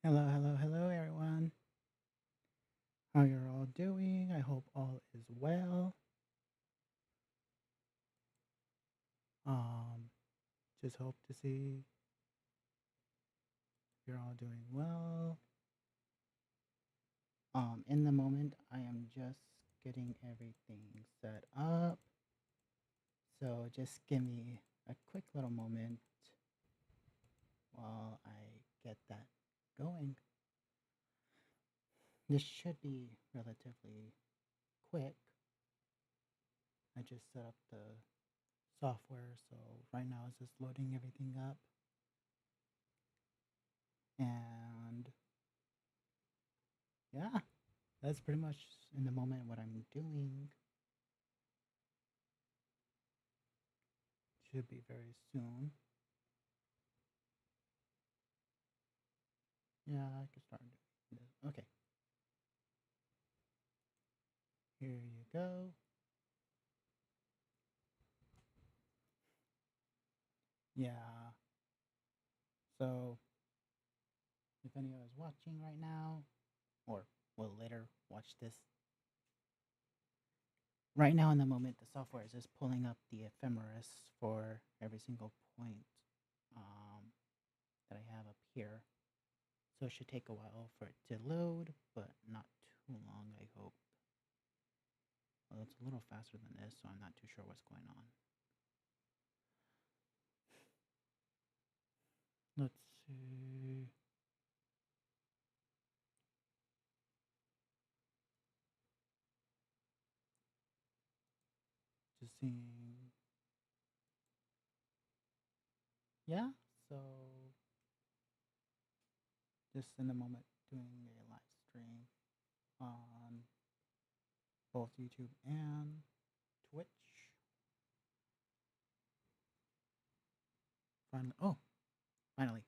Hello, hello, hello, everyone. How you're all doing? I hope all is well. Um, just hope to see you're all doing well. In the moment, I am just getting everything set up. So just give me a quick little moment while I get that going. This should be relatively quick. I just set up the software, so right now it's just loading everything up. And yeah, that's pretty much in the moment what I'm doing. Should be very soon. Yeah, I can start doing this. Okay, here you go. Yeah, so if anyone is watching right now, or will later watch this, right now in the moment, the software is just pulling up the ephemeris for every single point um, that I have up here. So it should take a while for it to load, but not too long, I hope. Well, it's a little faster than this, so I'm not too sure what's going on. Let's see. Just seeing. Yeah, so just in the moment doing a live stream on both YouTube and Twitch. Finally, oh, finally.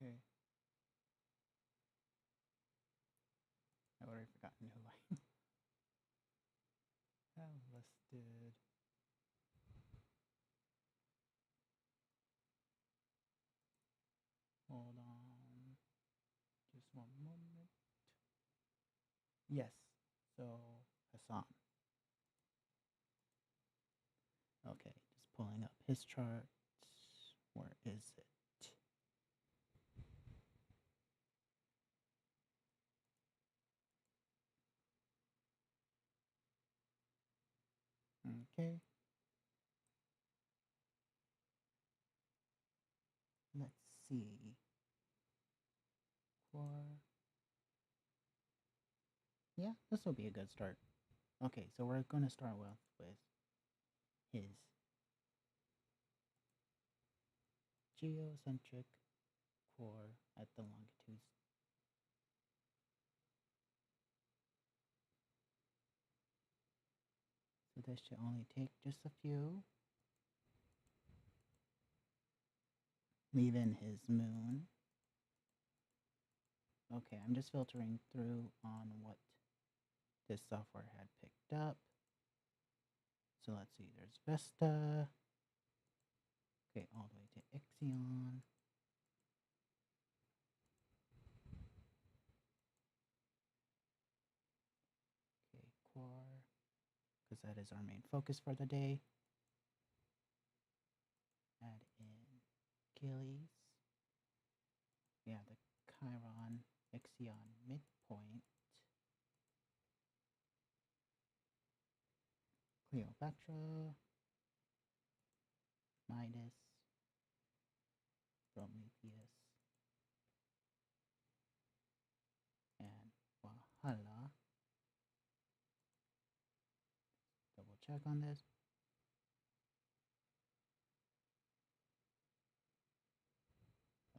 Okay, I already forgotten who I have listed. Hold on, just one moment. Yes, so Hassan. Okay, just pulling up his charts. Where is it? Okay, let's see. For yeah, this will be a good start. Okay, so we're going to start with his geocentric core at the longitudes. So this should only take just a few. Leave in his moon. Okay, I'm just filtering through on what this software had picked up. So let's see, there's Vesta. Okay, all the way to Ixion. Okay, Core, because that is our main focus for the day. Add in Achilles. Yeah, the Chiron Ixion midpoint. Cleopatra, Midas, Prometheus, and Valhalla. Double check on this.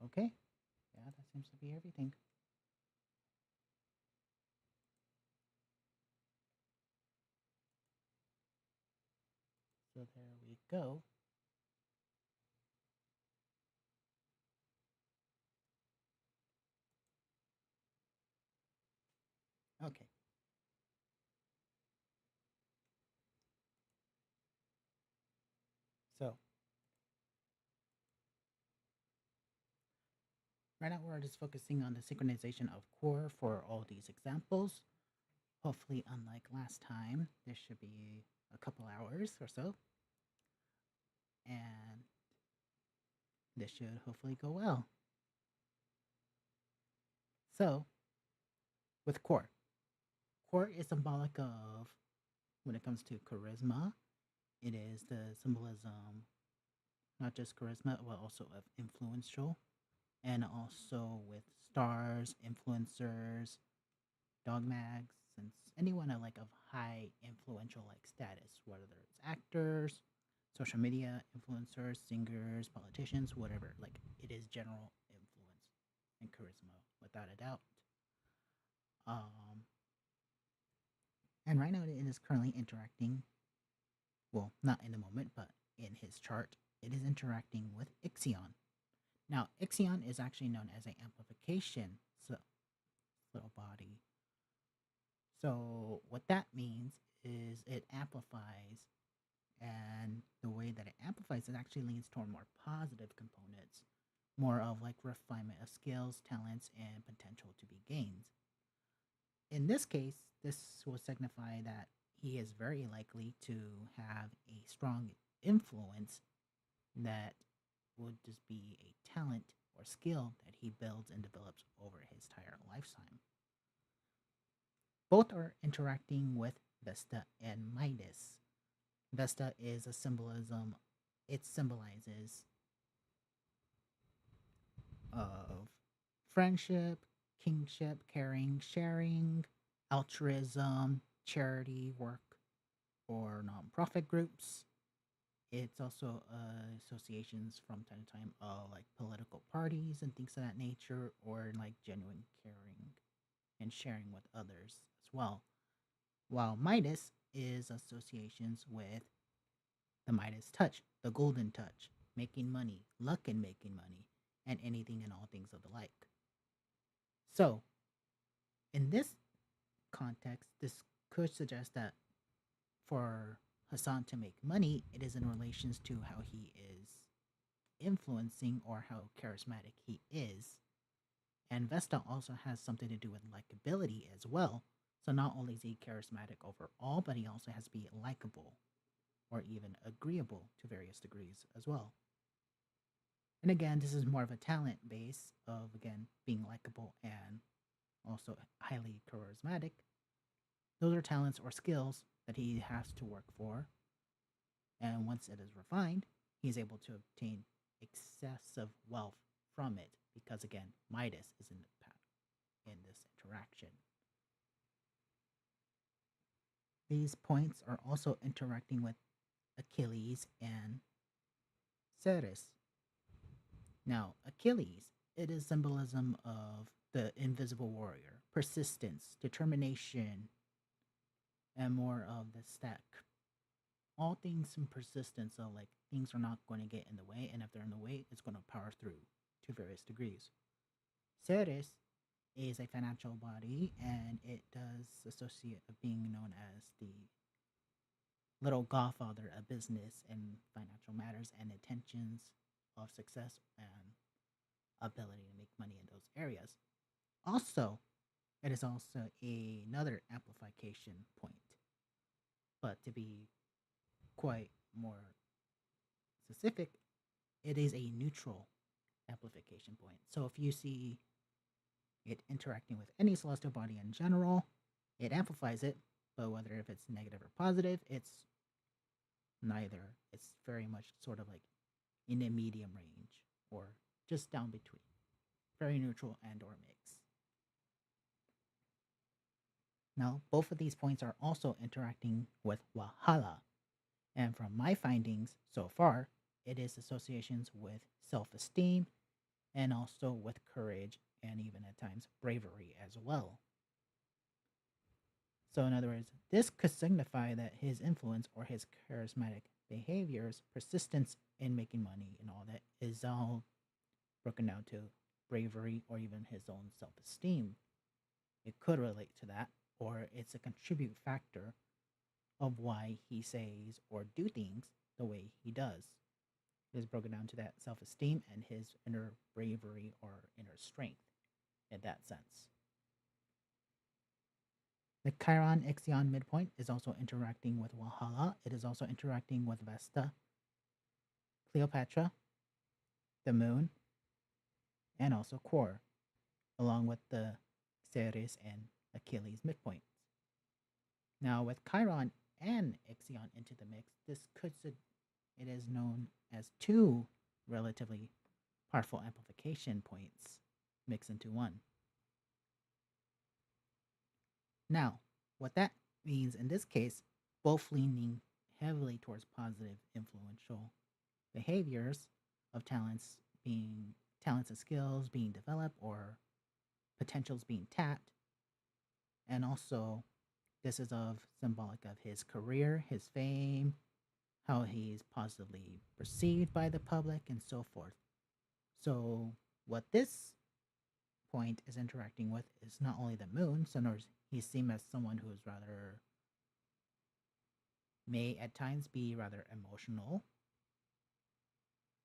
Okay, yeah, that seems to be everything. So there we go. Okay. So right now we're just focusing on the synchronization of core for all these examples. Hopefully, unlike last time, this should be a couple hours or so, and this should hopefully go well. So, with core, core is symbolic of, when it comes to charisma, it is the symbolism, not just charisma, but also of influential, and also with stars, influencers, dog mags, and anyone like of high influential like status, whether it's actors, social media influencers, singers, politicians, whatever. Like it is general influence and charisma without a doubt. Um, and right now it is currently interacting. Well, not in the moment, but in his chart, it is interacting with Ixion. Now, Ixion is actually known as an amplification little body. So what that means is it amplifies, and the way that it amplifies it actually leans toward more positive components, more of like refinement of skills, talents, and potential to be gained. In this case, this will signify that he is very likely to have a strong influence that would just be a talent or skill that he builds and develops over his entire lifetime. Both are interacting with Vesta and Midas. Vesta is a symbolism, it symbolizes of friendship, kingship, caring, sharing, altruism, charity work, or nonprofit groups. It's also associations from time to time of like political parties and things of that nature, or like genuine caring and sharing with others as well. While Midas is associations with the Midas touch, the golden touch, making money, luck in making money, and anything and all things of the like. So, in this context, this could suggest that for Hassan to make money, it is in relations to how he is influencing or how charismatic he is. And Vesta also has something to do with likability as well. So not only is he charismatic overall, but he also has to be likable or even agreeable to various degrees as well. And again, this is more of a talent base of, again, being likable and also highly charismatic. Those are talents or skills that he has to work for. And once it is refined, he's able to obtain excessive wealth from it because, again, Midas is in this interaction. These points are also interacting with Achilles and Ceres. Now, Achilles, it is symbolism of the invisible warrior, persistence, determination, and more of the stack. All things in persistence, so like things are not going to get in the way, and if they're in the way, it's going to power through to various degrees. Ceres is a financial body, and it does associate of being known as the little godfather of business and financial matters and intentions of success and ability to make money in those areas. Also, it is also another amplification point, but to be quite more specific, it is a neutral amplification point. So if you see it interacting with any celestial body in general, it amplifies it, but whether if it's negative or positive, it's neither. It's very much sort of like in a medium range or just down between. Very neutral and or mix. Now, both of these points are also interacting with Wahala. And from my findings so far, it is associations with self-esteem and also with courage and even at times bravery as well. So, in other words, this could signify that his influence or his charismatic behaviors, persistence in making money, and all that is all broken down to bravery or even his own self esteem. It could relate to that, or it's a contribute factor of why he says or do things the way he does. It is broken down to that self esteem and his inner bravery or inner strength in that sense. The Chiron Ixion midpoint is also interacting with Valhalla. It is also interacting with Vesta, Cleopatra, the moon, and also Quor, along with the Ceres and Achilles midpoints. Now, with Chiron and Ixion into the mix, it is known as two relatively powerful amplification points mixed into one. Now, what that means in this case, both leaning heavily towards positive, influential behaviors of talents and skills being developed or potentials being tapped, and also this is of symbolic of his career, his fame, how he's positively perceived by the public, and so forth. So, what this point is interacting with is not only the moon, so he's seen as someone who is rather, may at times be rather emotional,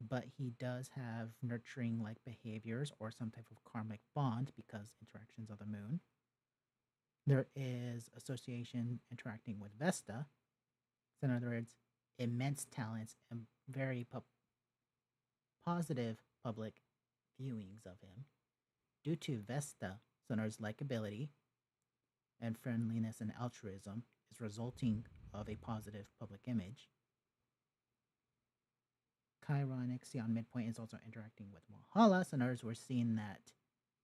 but he does have nurturing like behaviors or some type of karmic bond because interactions of the moon. There is association interacting with Vesta. So in other words, immense talents and very positive public viewings of him due to Vesta, Sonar's likability and friendliness and altruism is resulting of a positive public image. Chiron Ixion midpoint is also interacting with Valhalla, so in other words, we're seeing that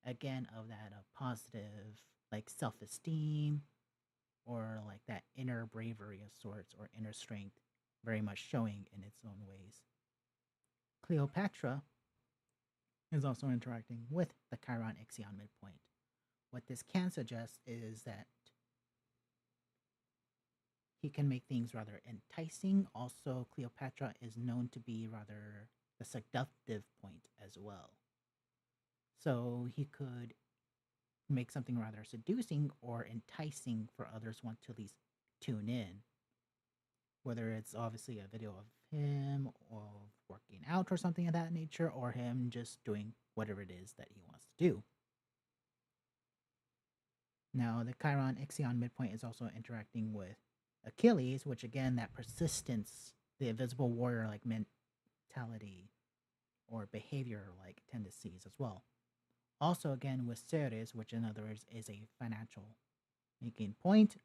again of that positive like self-esteem or like that inner bravery of sorts or inner strength very much showing in its own ways. Cleopatra is also interacting with the Chiron Ixion midpoint. What this can suggest is that he can make things rather enticing. Also, Cleopatra is known to be rather the seductive point as well. So he could make something rather seducing or enticing for others want to at least tune in. Whether it's obviously a video of him or working out or something of that nature, or him just doing whatever it is that he wants to do. Now, the Chiron Ixion midpoint is also interacting with Achilles, which again, that persistence, the invisible warrior like mentality or behavior like tendencies as well. Also, again, with Ceres, which in other words is a financial making point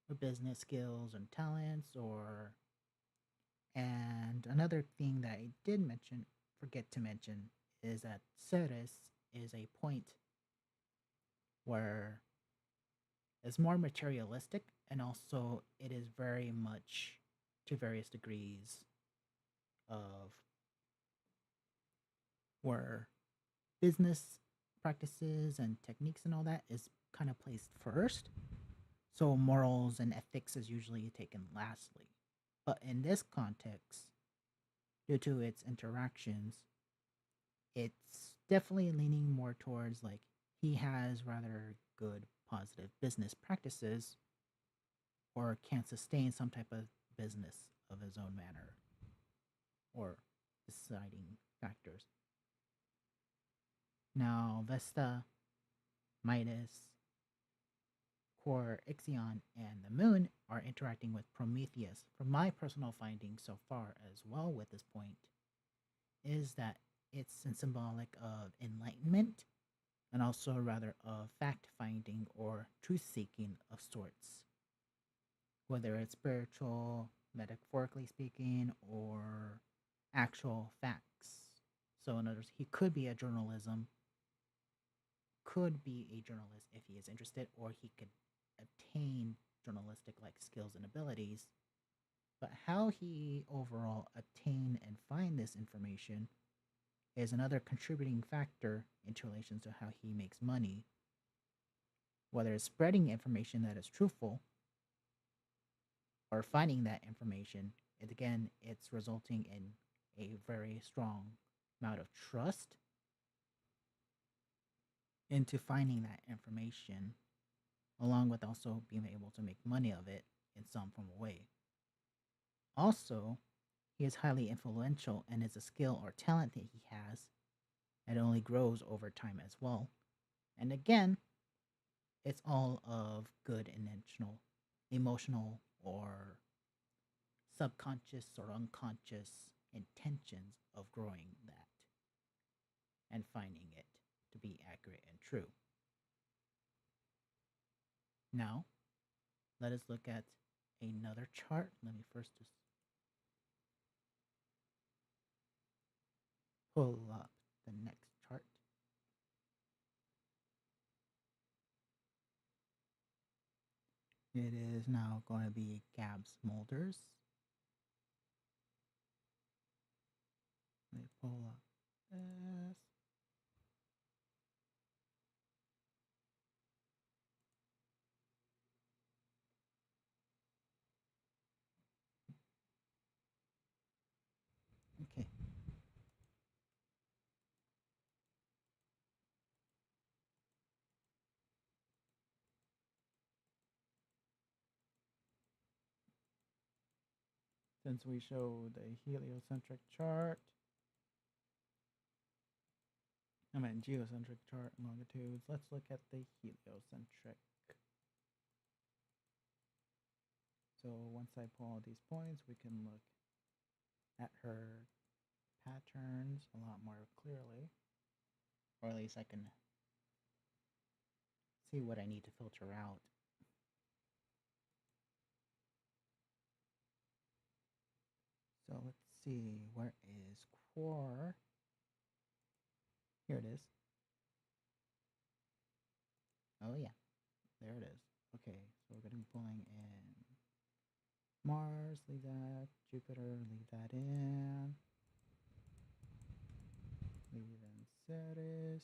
or business skills and talents, or and another thing that I did forget to mention, is that Ceres is a point where it's more materialistic and also it is very much to various degrees of where business practices and techniques and all that is kind of placed first. So morals and ethics is usually taken lastly. But in this context, due to its interactions, it's definitely leaning more towards like he has rather good positive business practices or can sustain some type of business of his own manner or deciding factors. Now, Vesta, Midas, Core, Ixion, and the Moon are interacting with Prometheus. From my personal findings so far as well with this point, is that it's symbolic of enlightenment and also rather of fact finding or truth seeking of sorts, whether it's spiritual, metaphorically speaking, or actual facts. So, in other words, he could be a journalist if he is interested, or he could obtain journalistic like skills and abilities. But how he overall obtain and find this information is another contributing factor into relation to how he makes money. Whether it's spreading information that is truthful or finding that information, it's resulting in a very strong amount of trust into finding that information, along with also being able to make money of it in some form of way. Also, he is highly influential and is a skill or talent that he has. It only grows over time as well. And again, it's all of good intentional, emotional, or subconscious or unconscious intentions of growing that and finding it to be accurate and true. Now, let us look at another chart. Let me first just pull up the next chart. It is now going to be Gabs Molders. Let me pull up this. Okay. Since we showed a heliocentric chart, I meant geocentric chart and longitudes, let's look at the heliocentric. So once I pull all these points, we can look at her patterns a lot more clearly, or at least I can see what I need to filter out. So let's see, where is core? Here it is. Oh yeah, there it is. Okay, so we're going to be pulling in Mars, leave that. Jupiter, leave that in. Leave in Ceres,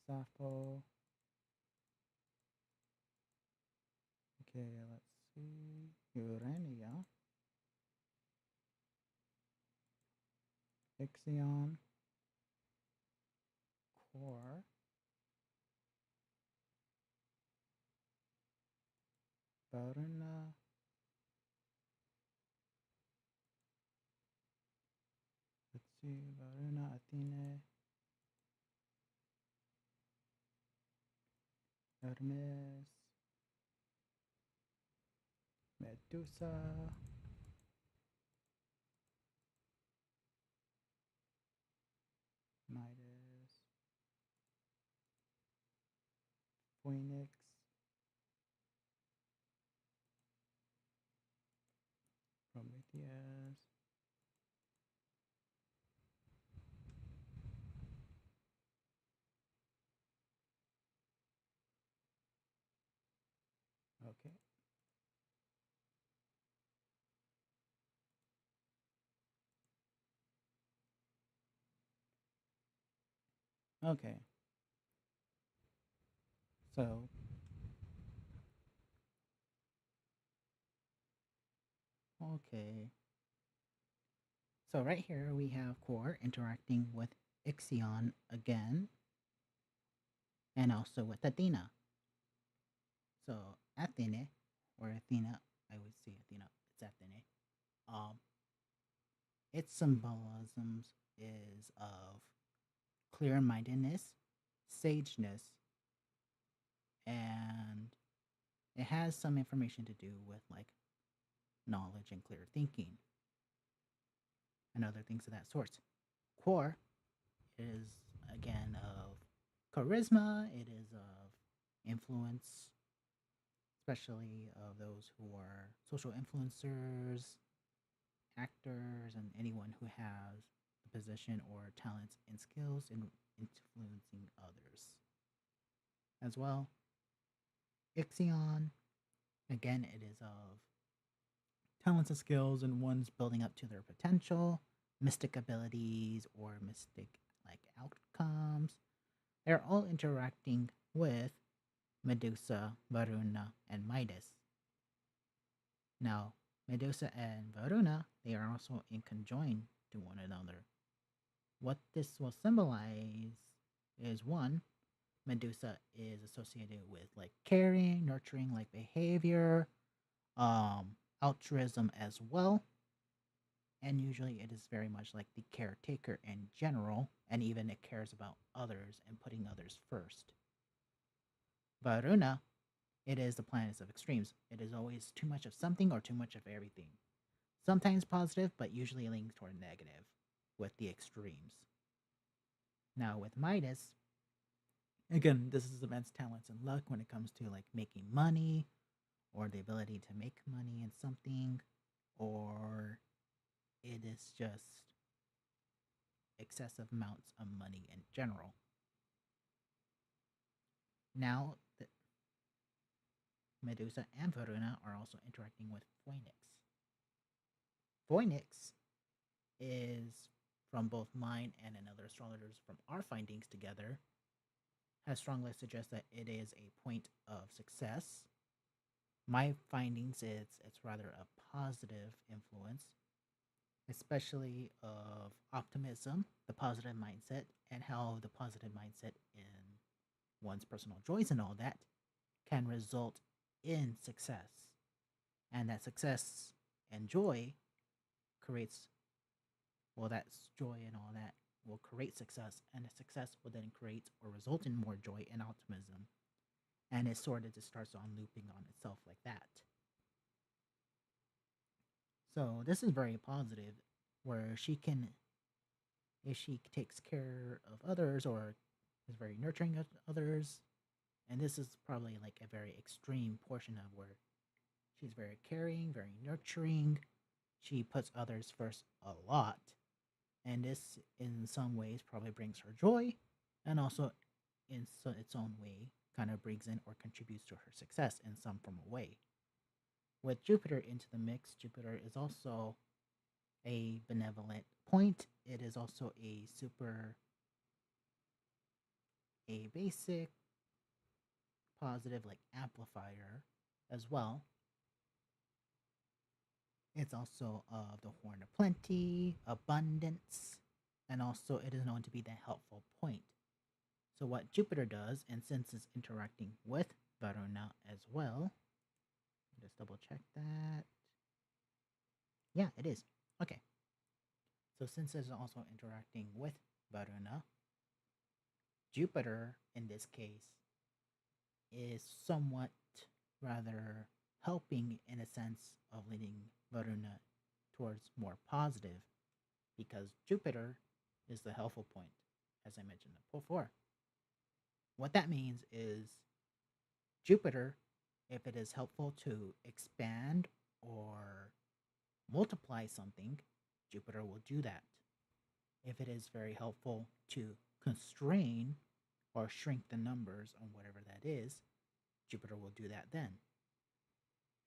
Sappho. Okay, let's see. Urania, Ixion, Core, Varuna, let's see, Varuna, Athene, Hermes, Medusa, Midas, Phoenix, Prometheus. Okay. Okay. So, okay. So right here we have Core interacting with Ixion again, and also with Athena. So Athene, or Athena, I would say Athena, it's Athene. Um, its symbolisms is of clear-mindedness, sageness, and it has some information to do with like knowledge and clear thinking and other things of that sort. Core is again of charisma, it is of influence, especially of those who are social influencers, actors, and anyone who has the position or talents and skills in influencing others. As well, Ixion, again, it is of talents and skills and one's building up to their potential, mystic abilities, or mystic like outcomes. They're all interacting with Medusa, Varuna, and Midas. Now, Medusa and Varuna, they are also in conjoined to one another. What this will symbolize is one, Medusa is associated with like caring, nurturing like behavior, altruism as well. and usually it is very much like the caretaker in general, and even it cares about others and putting others first. Varuna, it is the planet of extremes. It is always too much of something or too much of everything. Sometimes positive, but usually leaning toward negative with the extremes. Now with Midas, again, this is immense talents and luck when it comes to like making money or the ability to make money in something, or it is just excessive amounts of money in general. Now, Medusa and Varuna are also interacting with Phoenix. Phoenix is, from both mine and another astrologers from our findings together, has strongly suggested that it is a point of success. My findings is it's rather a positive influence, especially of optimism, the positive mindset, and how the positive mindset in one's personal joys and all that can result in success. And that success and joy creates, well, that's joy and all that will create success, and the success will then create or result in more joy and optimism. And it sort of just starts on looping on itself like that. So this is very positive, where she can, if she takes care of others or is very nurturing of others, and this is probably like a very extreme portion of where she's very caring, very nurturing. She puts others first a lot, and this in some ways probably brings her joy, and also in its own way kind of brings in or contributes to her success in some form of way. With Jupiter into the mix, Jupiter is also a benevolent point. It is also a basic positive like amplifier as well. It's also of the horn of plenty, abundance, and also it is known to be the helpful point. So what Jupiter does, and since it's interacting with Varuna as well, just double check that. Yeah, it is. Okay. So since it's also interacting with Varuna, Jupiter in this case is somewhat rather helping in a sense of leading Varuna towards more positive, because Jupiter is the helpful point, as I mentioned before. What that means is Jupiter, if it is helpful to expand or multiply something, Jupiter will do that. If it is very helpful to constrain or shrink the numbers on whatever that is, Jupiter will do that then.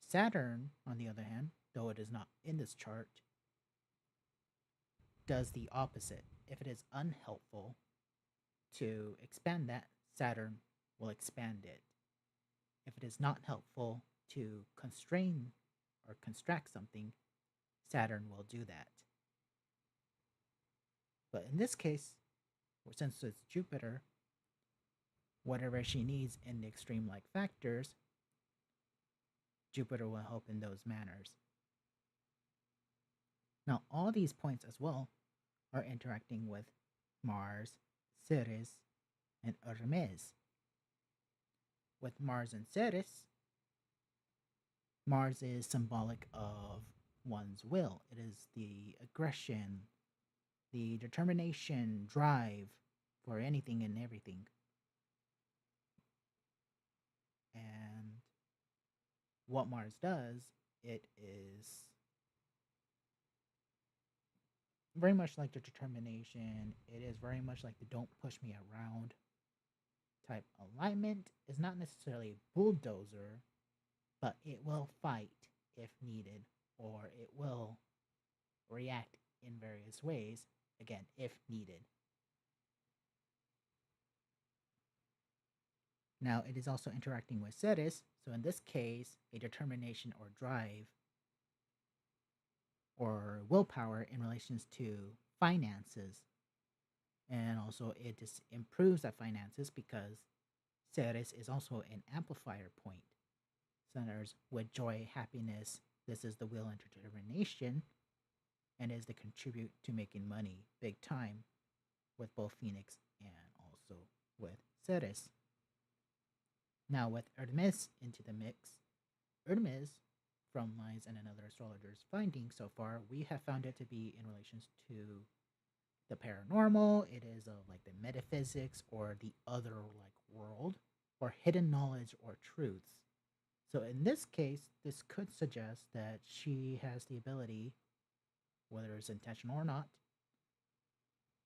Saturn, on the other hand, though it is not in this chart, does the opposite. If it is unhelpful to expand that, Saturn will expand it. If it is not helpful to constrain or contract something, Saturn will do that. But in this case, since it's Jupiter, whatever she needs in the extreme like factors, Jupiter will help in those manners. Now, all these points as well are interacting with Mars, Ceres, and Hermes. With Mars and Ceres, Mars is symbolic of one's will. It is the aggression, the determination, drive for anything and everything. And what Mars does, it is very much like the determination. It is very much like the don't push me around type alignment. Is not necessarily a bulldozer, but it will fight if needed, or it will react in various ways, again, if needed. Now, it is also interacting with Ceres, so in this case, a determination or drive or willpower in relations to finances. And also, it just improves that finances because Ceres is also an amplifier point. Centers with joy, happiness, this is the will and determination. and is to contribute to making money big time with both Phoenix and also with Ceres. Now, with Artemis into the mix, Artemis, from my and another astrologer's findings so far, we have found it to be in relations to the paranormal. It is of like the metaphysics or the other like world or hidden knowledge or truths. So in this case, this could suggest that she has the ability, whether it's intentional or not,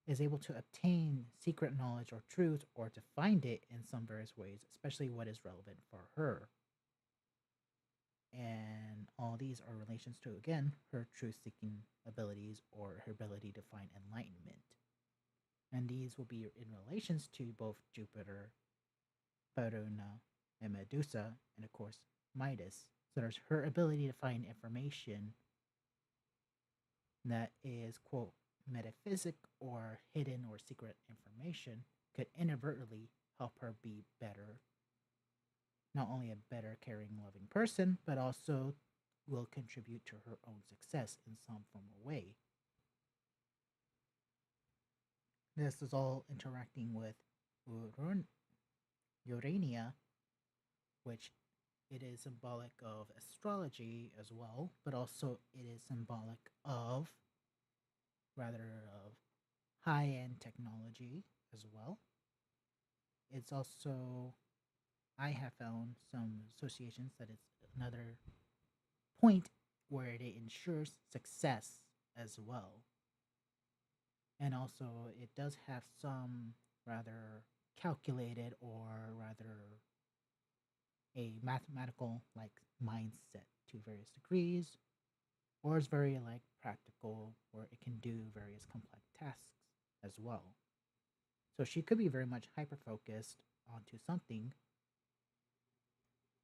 is able to obtain secret knowledge or truth or to find it in some various ways, especially what is relevant for her. And all these are relations to, again, her truth seeking abilities or her ability to find enlightenment. And these will be in relations to both Jupiter, Varuna, and Medusa, and of course, Midas. So there's her ability to find information that is, quote, metaphysic or hidden or secret information could inadvertently help her be better, not only a better, caring, loving person, but also will contribute to her own success in some form or way. This is all interacting with Urania, which it is symbolic of astrology as well, but also it is symbolic of of high-end technology as well. It's also, I have found some associations that it's another point where it ensures success as well. And also it does have some rather calculated or rather a mathematical like mindset to various degrees, or it's very like practical where it can do various complex tasks as well. So she could be very much hyper focused onto something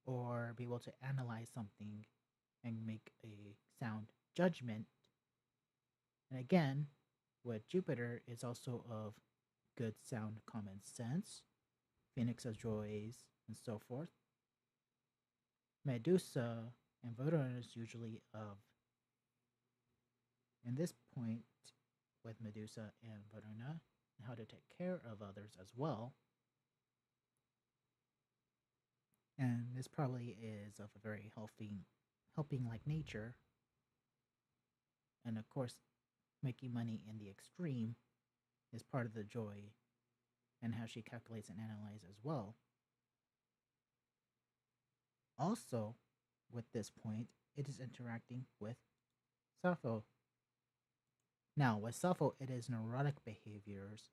or be able to analyze something and make a sound judgment. And again, with Jupiter is also of good sound common sense, Phoenix of joys, and so forth. Medusa and Varuna is usually of, in this point with Medusa and Varuna, and how to take care of others as well. And this probably is of a very helping like nature. And of course, making money in the extreme is part of the joy and how she calculates and analyzes as well. Also, with this point, it is interacting with Sappho. Now, with Sappho, it is neurotic behaviors,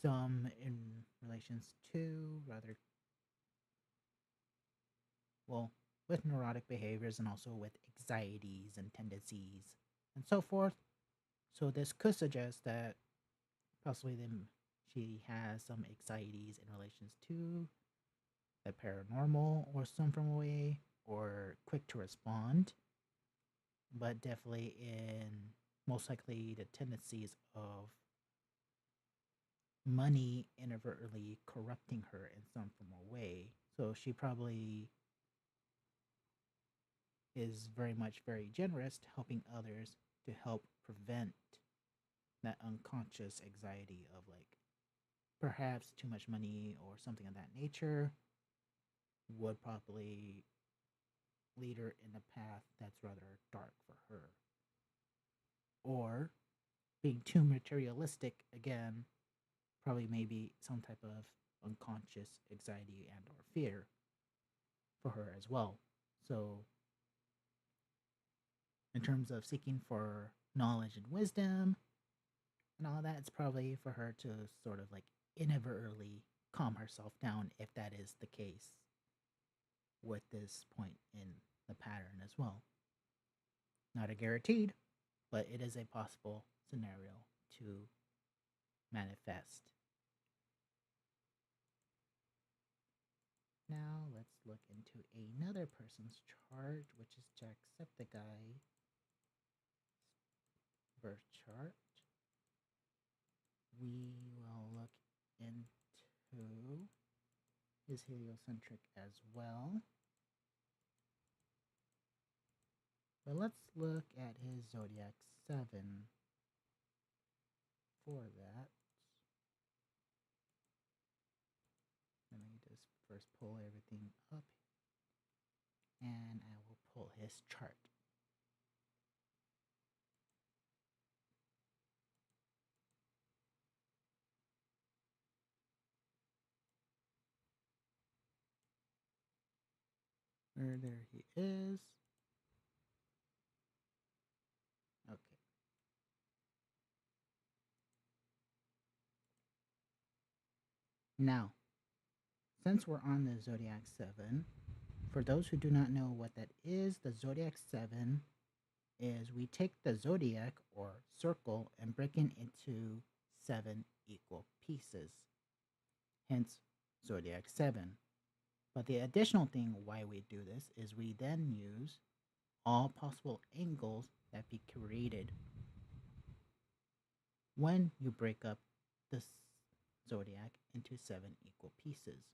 some in relations to rather, well, with neurotic behaviors and also with anxieties and tendencies and so forth. So this could suggest that possibly she has some anxieties in relations to the paranormal or some from a way or quick to respond, but definitely in most likely the tendencies of money inadvertently corrupting her in some form or way. So she probably is very much very generous to helping others to help prevent that unconscious anxiety of like perhaps too much money or something of that nature would probably lead her in a path that's rather dark for her. Or being too materialistic again, probably maybe some type of unconscious anxiety and or fear for her as well. So in terms of seeking for knowledge and wisdom and all that, it's probably for her to sort of like inadvertently calm herself down if that is the case with this point in the pattern as well. Not a guaranteed, but it is a possible scenario to manifest. Now let's look into another person's chart, which is Jacksepticeye birth chart. We will look into his heliocentric as well. But let's look at his zodiac 7 for that. Let me just first pull everything up and I will pull his chart. There he is. Okay. Now, since we're on the Zodiac 7, for those who do not know what that is, the Zodiac 7 is we take the zodiac or circle and break it into 7 equal pieces. Hence, Zodiac 7. But the additional thing why we do this is we then use all possible angles that be created when you break up the zodiac into 7 equal pieces.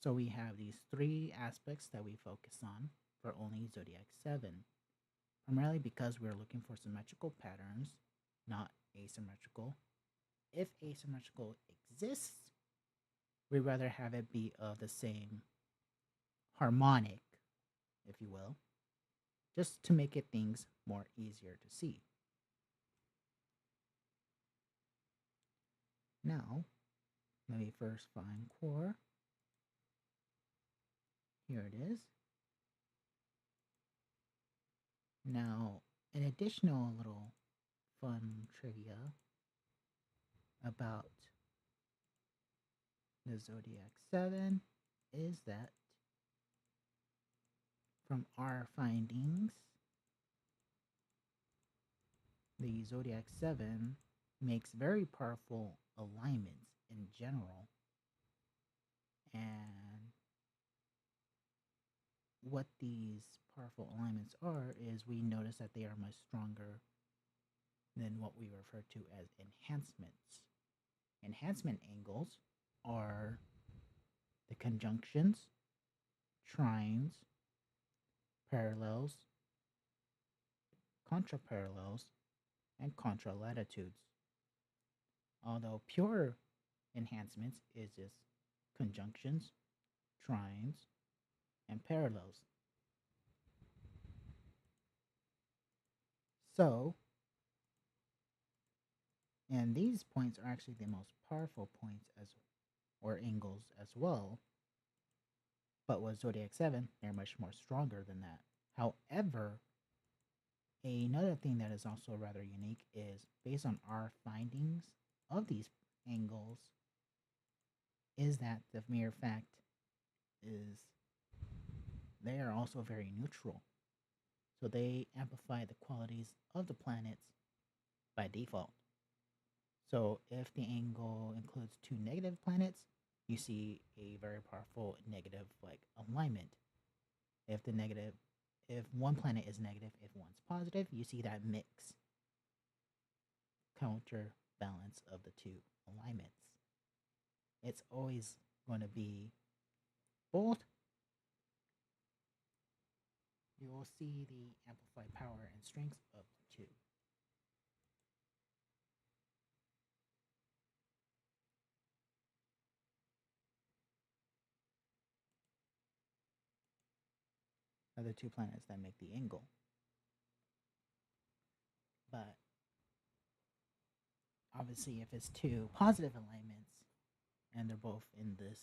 So we have these 3 aspects that we focus on for only zodiac 7, primarily because we're looking for symmetrical patterns, not asymmetrical. If asymmetrical exists, we'd rather have it be of the same harmonic, if you will, just to make it things more easier to see. Now, let me first find core. Here it is. Now, an additional little fun trivia about the Zodiac 7 is that from our findings, the Zodiac 7 makes very powerful alignments in general. And what these powerful alignments are is we notice that they are much stronger than what we refer to as enhancements. Enhancement angles are the conjunctions, trines, parallels, contraparallels, and contralatitudes. Although pure enhancements is just conjunctions, trines, and parallels. So, and these points are actually the most powerful points as or angles as well. But with Zodiac 7, they're much more stronger than that. However, another thing that is also rather unique is based on our findings of these angles is that the mere fact is they are also very neutral. So they amplify the qualities of the planets by default. So if the angle includes 2 negative planets, you see a very powerful negative like alignment. If one planet is negative, if one's positive, you see that mix counterbalance of the 2 alignments. It's always going to be both. You will see the amplified power and strengths of the 2. Are the 2 planets that make the angle. But obviously, if it's 2 positive alignments and they're both in this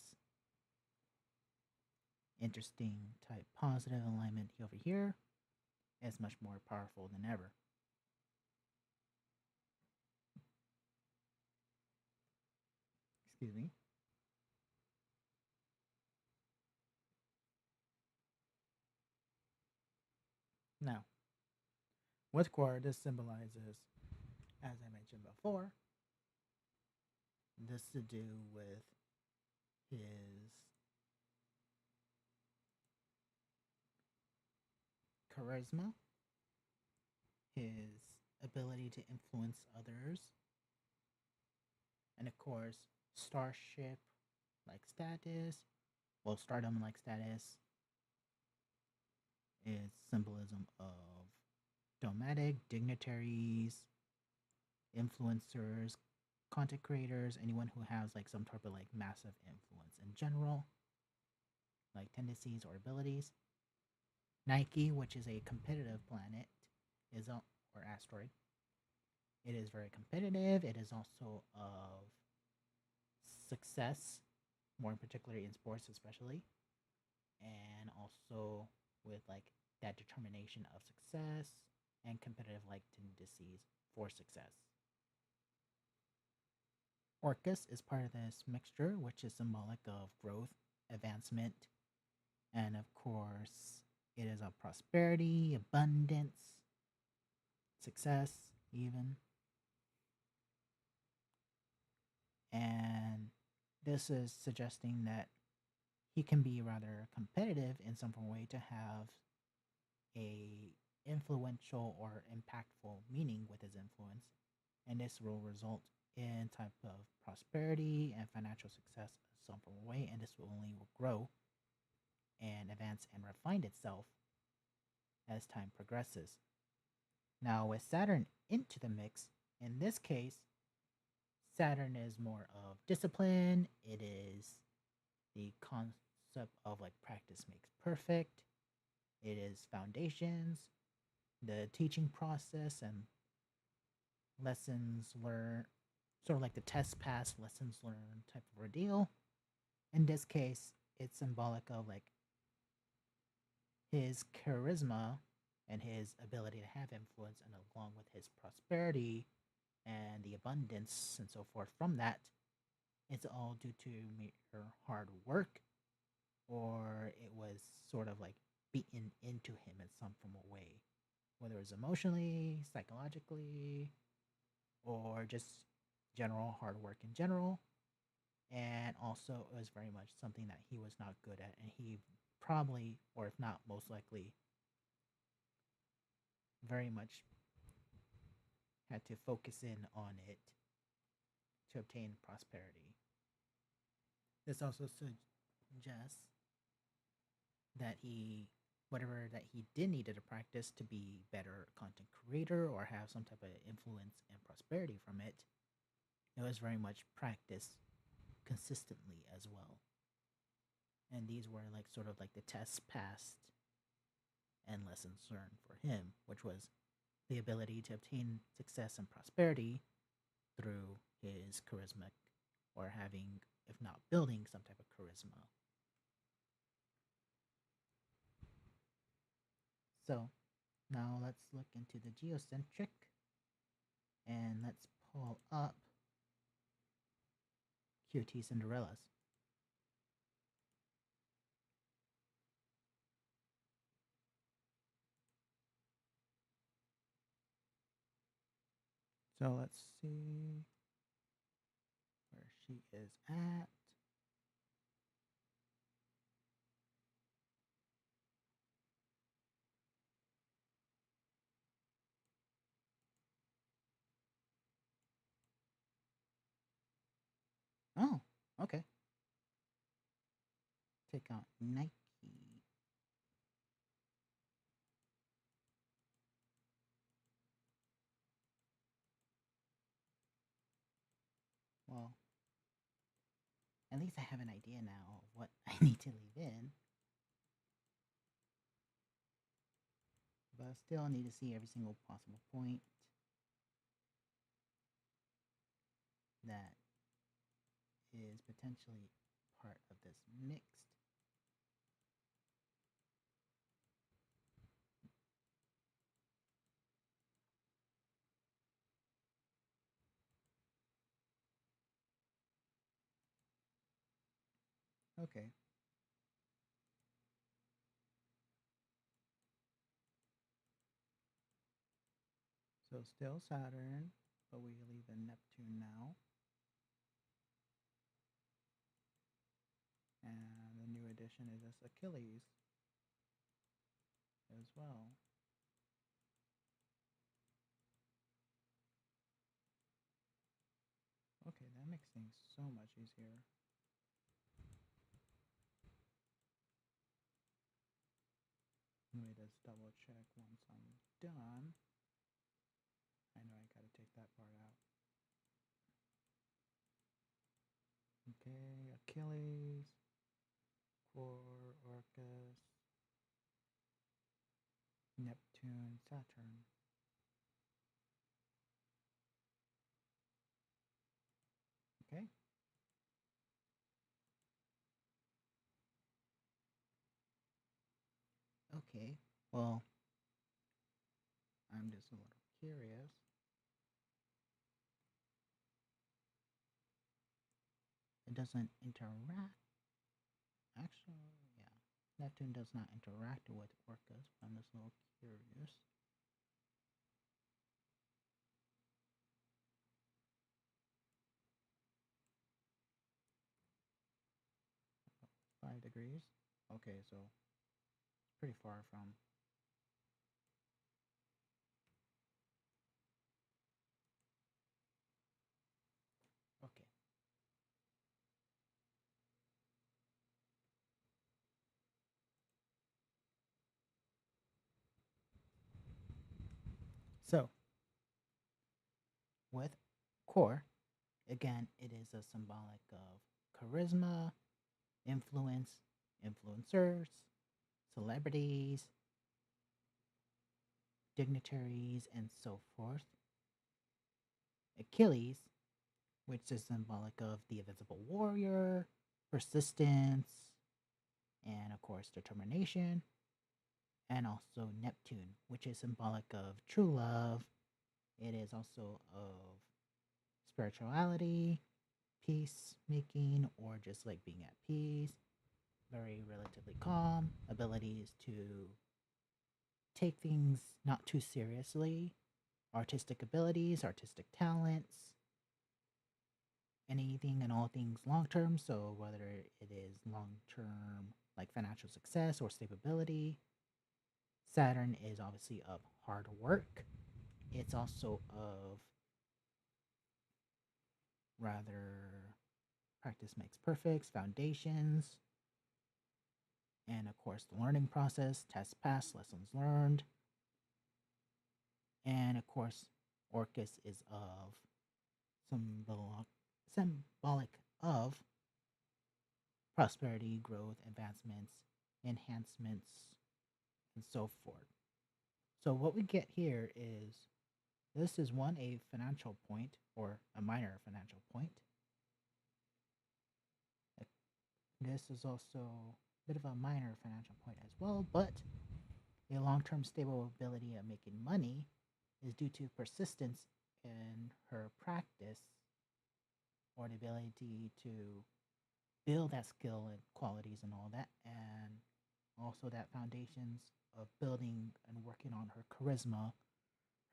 interesting type positive alignment over here, it's much more powerful than ever. Excuse me. Now, with core, this symbolizes, as I mentioned before, this to do with his charisma, his ability to influence others, and of course, starship like status, well, stardom like status is symbolism of nomadic, dignitaries, influencers, content creators, anyone who has like some type of like massive influence in general, like tendencies or abilities. Nike, which is a competitive planet, is a, or asteroid. It is very competitive. It is also of success, more particularly in sports, especially, and also with like that determination of success and competitive like tendencies for success. Orcus is part of this mixture, which is symbolic of growth, advancement, and of course, it is of prosperity, abundance, success, even. And this is suggesting that he can be rather competitive in some way to have a influential or impactful meaning with his influence, and this will result in type of prosperity and financial success in some way, and this will only will grow and advance and refine itself as time progresses. Now, with Saturn into the mix, in this case, Saturn is more of discipline. It is the concept of like practice makes perfect. It is foundations, the teaching process, and lessons learned, sort of like the test pass, lessons learned type of ordeal. In this case, it's symbolic of like his charisma and his ability to have influence, and along with his prosperity and the abundance and so forth from that, it's all due to mere hard work, or it was sort of like beaten into him in some form of way, whether it's emotionally, psychologically, or just general hard work in general. And also, it was very much something that he was not good at, and he probably, or if not most likely, very much had to focus in on it to obtain prosperity. This also suggests that he, whatever that he did needed to practice to be better content creator or have some type of influence and prosperity from it, it was very much practiced consistently as well. And these were like sort of like the tests passed and lessons learned for him, which was the ability to obtain success and prosperity through his charisma, or having, if not building, some type of charisma. So now let's look into the geocentric, and let's pull up QT Cinderellas. So let's see where she is at. Oh, okay. Take out Nike. Well, at least I have an idea now of what I need to leave in. But I still need to see every single possible point that is potentially part of this mixed. Okay. So still Saturn, but we leave in Neptune now. And the new addition is this Achilles as well. Okay, that makes things so much easier. Let me just double check once I'm done. that part out. Okay, Achilles, Core, Orcus, Neptune, Saturn. Okay. Okay. Well, I'm just a little curious. It doesn't interact. Actually, yeah. Neptune does not interact with Orcus, but I'm just a little curious. Five degrees. Okay, so it's pretty far from. Okay. So, with core, again, it is a symbolic of charisma, influence, influencers, celebrities, dignitaries, and so forth. Achilles, which is symbolic of the invisible warrior, persistence, and of course, determination. And also Neptune, which is symbolic of true love. It is also of spirituality, peacemaking, or just like being at peace. Very relatively calm, abilities to take things not too seriously, artistic abilities, artistic talents, anything and all things long term. So, whether it is long term, like financial success or stability, Saturn is obviously of hard work. It's also of rather practice makes perfect, foundations, and of course the learning process, tests passed, lessons learned. And of course, Orcus is of symbolic of prosperity, growth, advancements, enhancements, and so forth. So what we get here is this is one a financial point or a minor financial point. This is also a bit of a minor financial point as well, but a long-term stable ability of making money is due to persistence in her practice or the ability to build that skill and qualities and all that, and also that foundations of building and working on her charisma,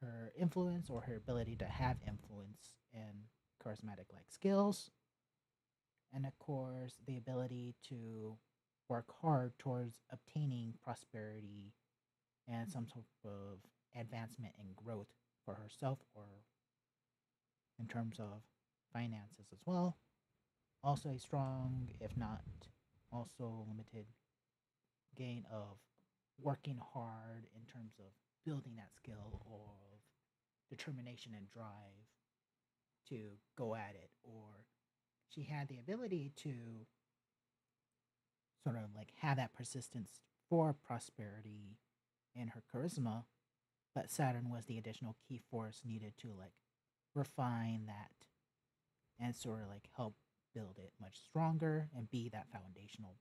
her influence, or her ability to have influence and charismatic like skills, and of course the ability to work hard towards obtaining prosperity and some sort of advancement and growth for herself or in terms of finances as well. Also a strong, if not also limited, gain of working hard in terms of building that skill of determination and drive to go at it. Or she had the ability to sort of like have that persistence for prosperity and her charisma, but Saturn was the additional key force needed to like refine that and sort of like help build it much stronger and be that foundational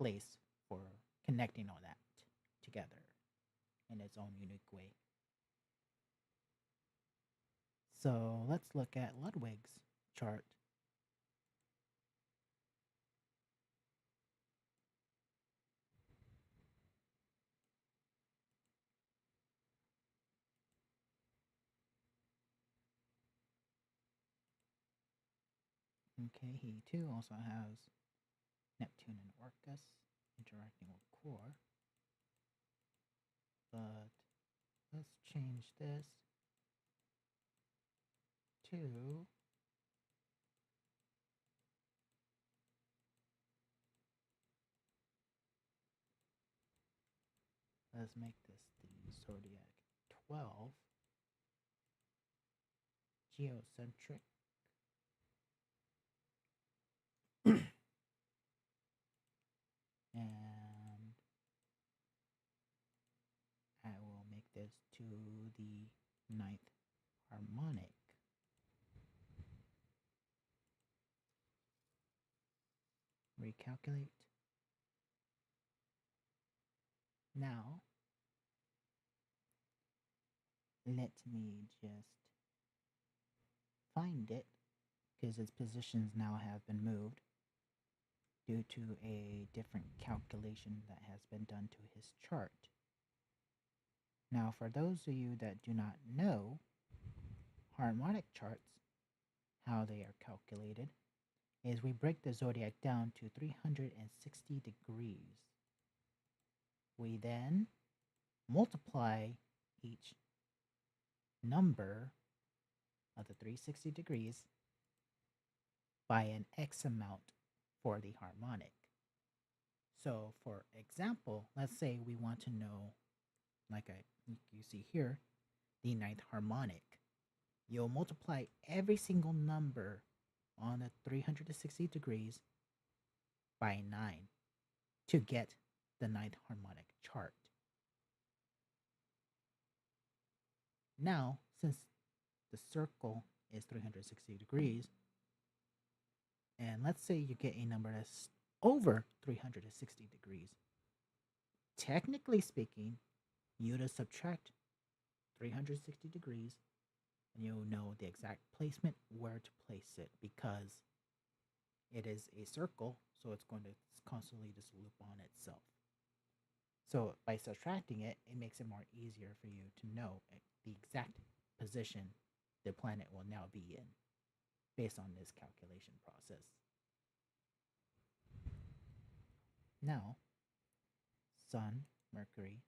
place for connecting all that together in its own unique way. So let's look at Ludwig's chart. Okay, he too also has Neptune and Orcus interacting with Core. But let's change this to let's make this the zodiac 12. geocentric. And I will make this to the ninth harmonic. Recalculate. Now, let me just find it, because its positions now have been moved due to a different calculation that has been done to his chart. Now, for those of you that do not know harmonic charts, how they are calculated is we break the zodiac down to 360 degrees. We then multiply each number of the 360 degrees by an X amount for the harmonic. So, for example, let's say we want to know, like you see here, the ninth harmonic. You'll multiply every single number on the 360 degrees by 9 to get the ninth harmonic chart. Now, since the circle is 360 degrees, and let's say you get a number that's over 360 degrees, technically speaking, you just subtract 360 degrees and you'll know the exact placement where to place it, because it is a circle, so it's going to constantly just loop on itself. So by subtracting it, it makes it more easier for you to know the exact position the planet will now be in based on this calculation process. Now, Sun, Mercury,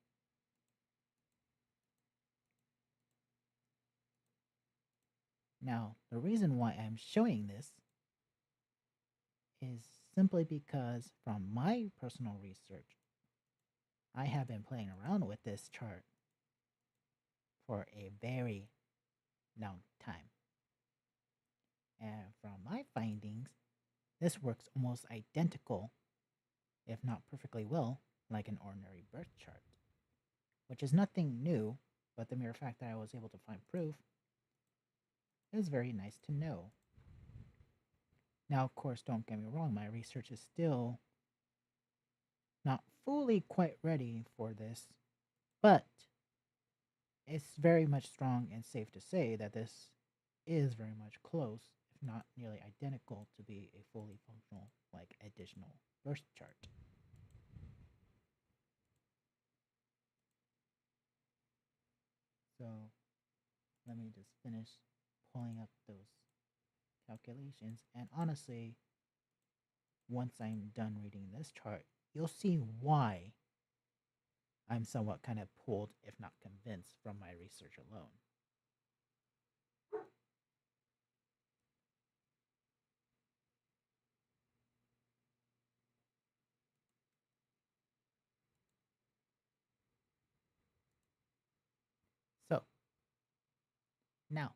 now the reason why I'm showing this is simply because from my personal research, I have been playing around with this chart for a very long time. And from my findings, this works almost identical, if not perfectly well, like an ordinary birth chart, which is nothing new, but the mere fact that I was able to find proof is very nice to know. Now, of course, don't get me wrong, my research is still not fully quite ready for this, but it's very much strong and safe to say that this is very much close, if not nearly identical, to be a fully functional, like, additional birth chart. So let me just finish pulling up those calculations, and honestly, once I'm done reading this chart, you'll see why I'm somewhat kind of pulled, if not convinced, from my research alone. So, now,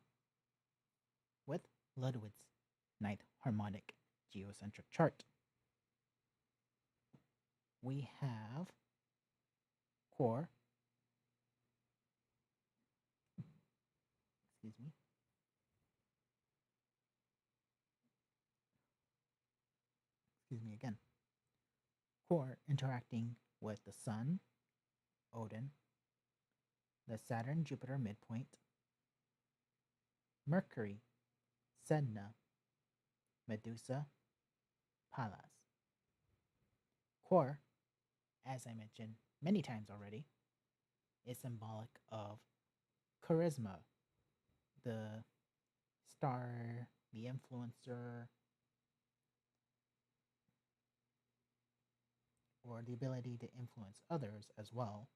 with Ludwig's ninth harmonic geocentric chart, we have core, excuse me again, core interacting with the Sun, Odin, the Saturn-Jupiter midpoint, Mercury, Sedna, Medusa, Pallas. Core, as I mentioned many times already, is symbolic of charisma, the star, the influencer, or the ability to influence others as well.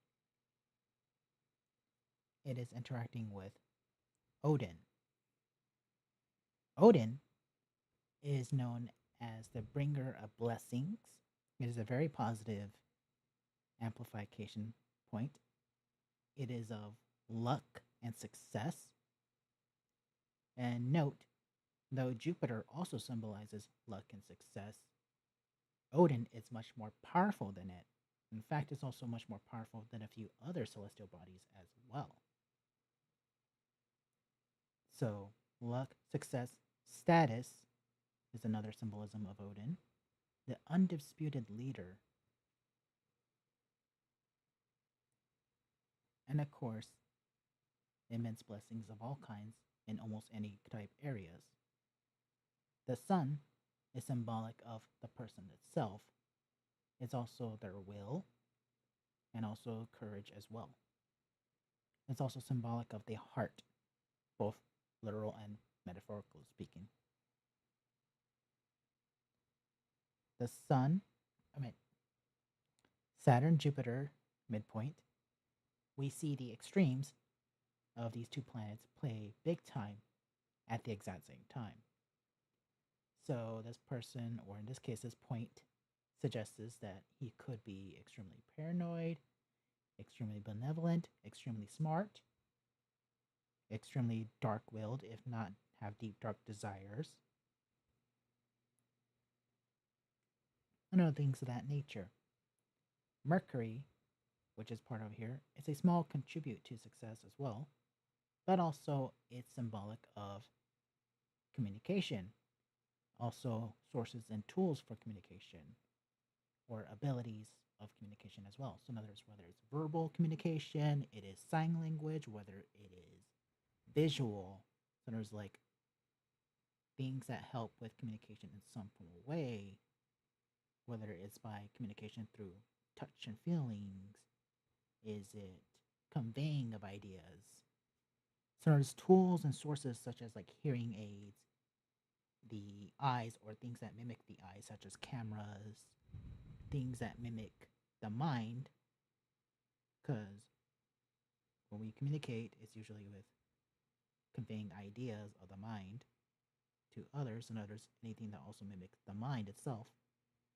It is interacting with Odin. Odin is known as the bringer of blessings. It is a very positive amplification point. It is of luck and success. And note, though Jupiter also symbolizes luck and success, Odin is much more powerful than it. In fact, it's also much more powerful than a few other celestial bodies as well. So, luck, success, status is another symbolism of Odin. The undisputed leader. And of course, immense blessings of all kinds in almost any type areas. The sun is symbolic of the person itself. It's also their will and also courage as well. It's also symbolic of the heart, both literal and metaphorical speaking. The sun, I mean, Saturn, Jupiter, midpoint, we see the extremes of these two planets play big time at the exact same time. So this person, or in this case, this point, suggests that he could be extremely paranoid, extremely benevolent, extremely smart, extremely dark-willed, if not have deep, dark desires, and other things of that nature. Mercury, which is part of here, is a small contribute to success as well, but also it's symbolic of communication, also sources and tools for communication, or abilities of communication as well. So in other words, whether it's verbal communication, it is sign language, whether it is visual, so there's like things that help with communication in some form of way, whether it's by communication through touch and feelings, is it conveying of ideas. So there's tools and sources such as like hearing aids, the eyes, or things that mimic the eyes, such as cameras, things that mimic the mind, because when we communicate, it's usually with conveying ideas of the mind to others, and others, anything that also mimics the mind itself,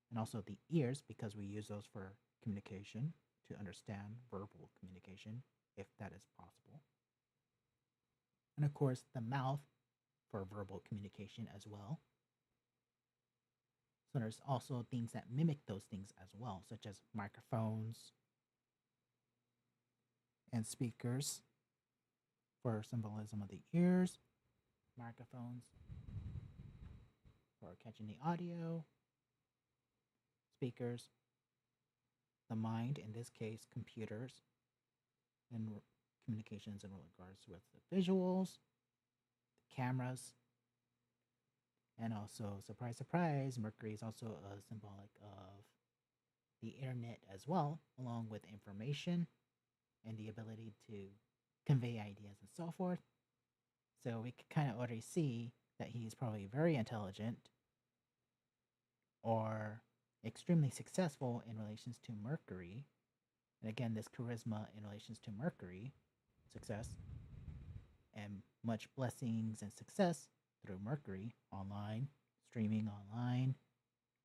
and also the ears, because we use those for communication to understand verbal communication, if that is possible. And of course, the mouth for verbal communication as well. So there's also things that mimic those things as well, such as microphones and speakers for symbolism of the ears, microphones for catching the audio, speakers, the mind, in this case, computers, and communications in regards with the visuals, the cameras, and also, surprise, surprise, Mercury is also a symbolic of the internet as well, along with information and the ability to convey ideas and so forth. So we can kind of already see that he's probably very intelligent or extremely successful in relations to Mercury. And again, this charisma in relations to Mercury, success, and much blessings and success through Mercury, online, streaming online,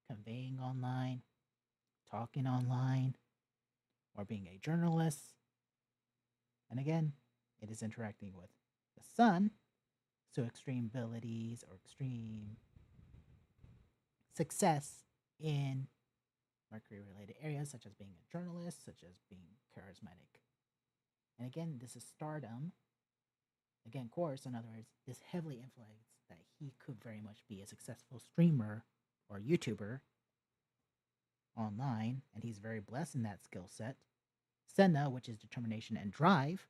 conveying online, talking online, or being a journalist. And again, it is interacting with the sun, so extreme abilities or extreme success in Mercury related areas, such as being a journalist, such as being charismatic. And again, this is stardom. Again, course, in other words, this heavily influenced that he could very much be a successful streamer or YouTuber online, and he's very blessed in that skill set. Senna, which is determination and drive,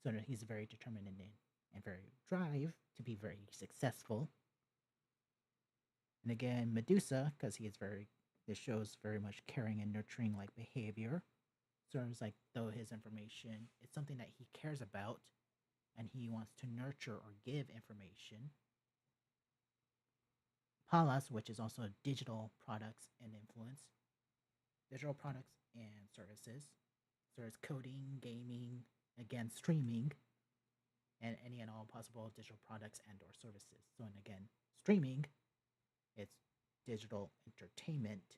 so that he's very determined and very drive to be very successful. And again, Medusa, because he is this shows very much caring and nurturing like behavior. So it's like, though his information, it's something that he cares about and he wants to nurture or give information. Palas, which is also digital products and influence, digital products and services. So it's coding, gaming, again, streaming, and any and all possible digital products and or services. So, and again, streaming, it's digital entertainment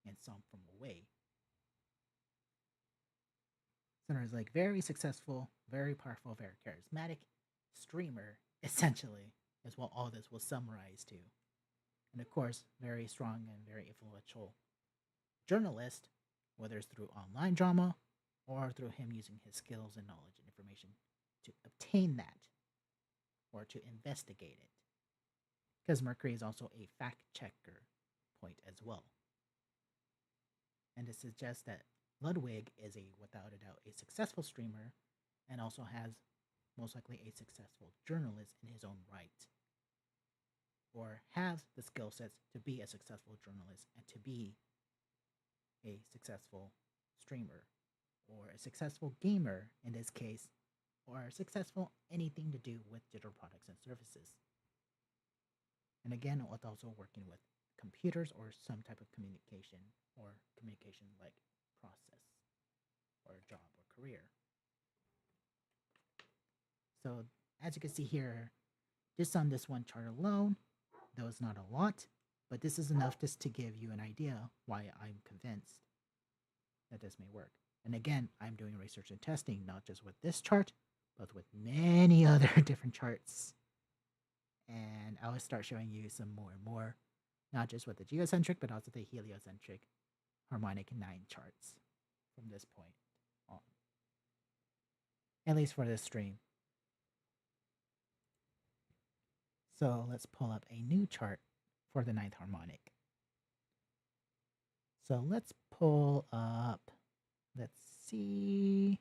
in some form of way. So there's like very successful, very powerful, very charismatic, streamer, essentially, is what all this will summarize to. And of course, very strong and very influential journalist, whether it's through online drama or through him using his skills and knowledge and information to obtain that or to investigate it. Because Mercury is also a fact checker point as well. And to suggest that Ludwig is a, without a doubt, a successful streamer and also has most likely a successful journalist in his own right, or has the skill sets to be a successful journalist and to be a successful streamer, or a successful gamer in this case, or successful anything to do with digital products and services. And again, with also working with computers or some type of communication or communication like process or job or career. So as you can see here, just on this one chart alone, though it's not a lot, but this is enough just to give you an idea why I'm convinced that this may work. And again, I'm doing research and testing, not just with this chart, but with many other different charts. And I'll start showing you some more and more, not just with the geocentric, but also the heliocentric harmonic 9 charts from this point on. At least for this stream. So let's pull up a new chart for the 9th harmonic. So let's pull up, let's see,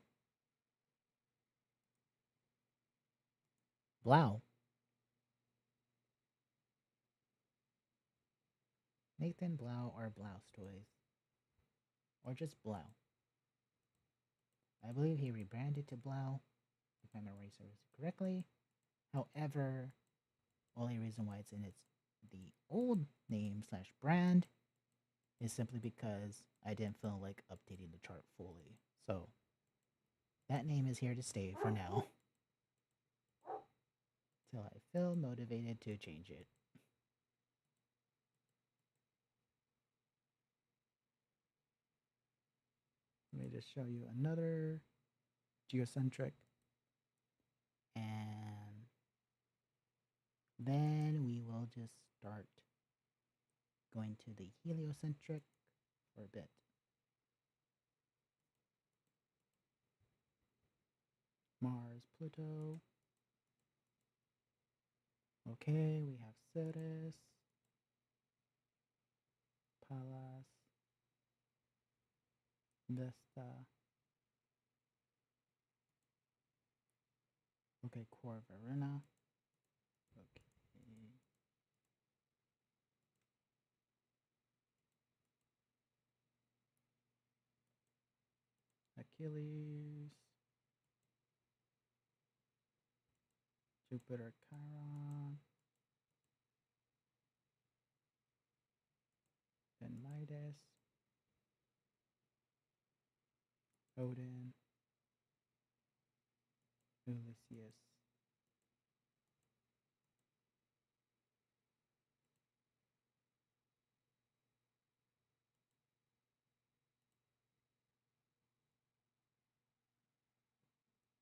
Blau. Nathan Blau or Blaustoys. Or just Blau. I believe he rebranded to Blau, if my memory serves correctly. However, only reason why it's in its the old name slash brand is simply because I didn't feel like updating the chart fully. So that name is here to stay for now, till I feel motivated to change it. Let me just show you another geocentric. And then we will just start going to the heliocentric for a bit. Mars, Pluto. Okay, we have Ceres, Pallas, Vesta. Okay, Corvarina. Okay. Achilles. Jupiter, Chiron. Then Midas. Odin. Ulysses.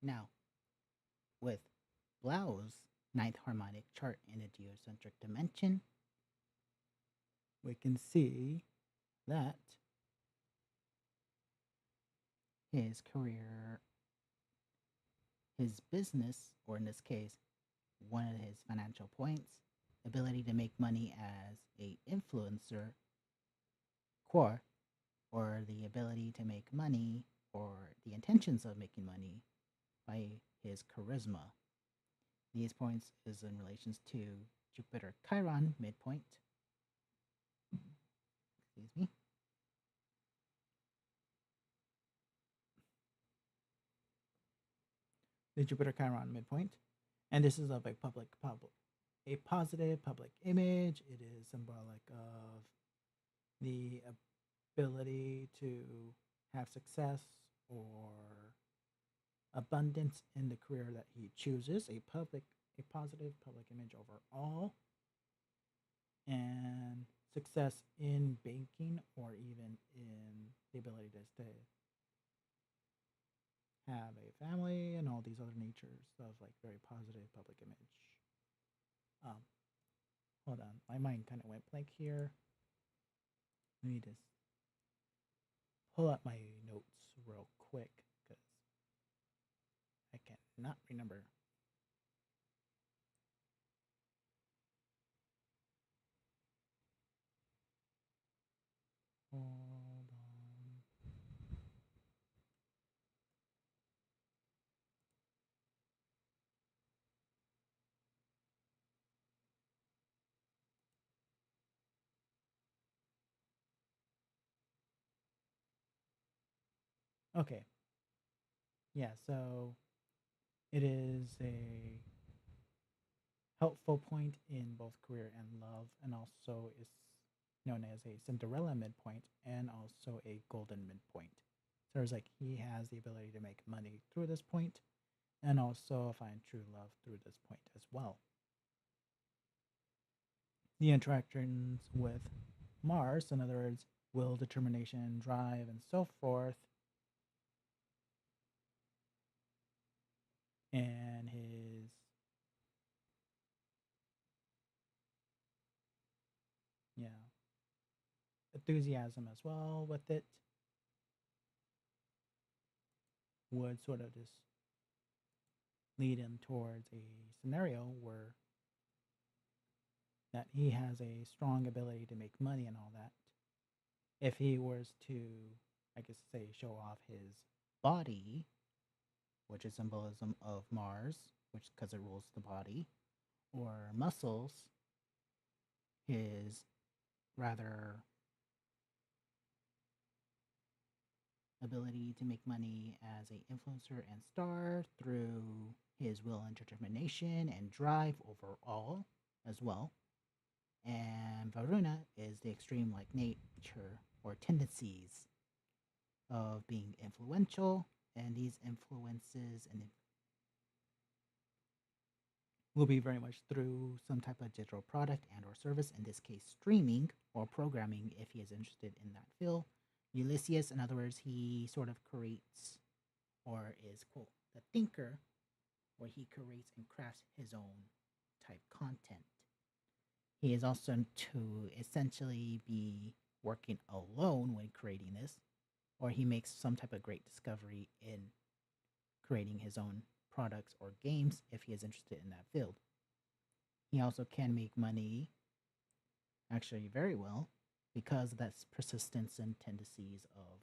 Now, with Blau's 9th harmonic chart in a geocentric dimension, we can see that his career, his business, or in this case, one of his financial points, ability to make money as a influencer, core, or the ability to make money or the intentions of making money by his charisma. These points is in relations to Jupiter Chiron midpoint. Excuse me. The Jupiter Chiron midpoint. And this is of a a positive public image. It is symbolic of the ability to have success or abundance in the career that he chooses, a positive public image overall, and success in banking or even in the ability to have a family and all these other natures of like very positive public image. Um, hold on, my mind kind of went blank here. Let me just pull up my notes real quick because I cannot remember. Hold on. Okay. Yeah, so it is a helpful point in both career and love, and also is known as a Cinderella midpoint and also a golden midpoint. So it's like he has the ability to make money through this point and also find true love through this point as well. The interactions with Mars, in other words, will, determination, drive, and so forth, and his yeah enthusiasm as well with it would sort of just lead him towards a scenario where that he has a strong ability to make money and all that. If he was to, I guess, say, show off his body, which is symbolism of Mars, which because it rules the body, or muscles, his rather ability to make money as a influencer and star through his will and determination and drive overall as well. And Varuna is the extreme like nature or tendencies of being influential, and these influences and will be very much through some type of digital product and or service, in this case streaming or programming if he is interested in that field. Ulysses, in other words, he sort of creates or is quote the thinker, where he creates and crafts his own type content. He is also to essentially be working alone when creating this, or he makes some type of great discovery in creating his own products or games if he is interested in that field. He also can make money actually very well because of that persistence and tendencies of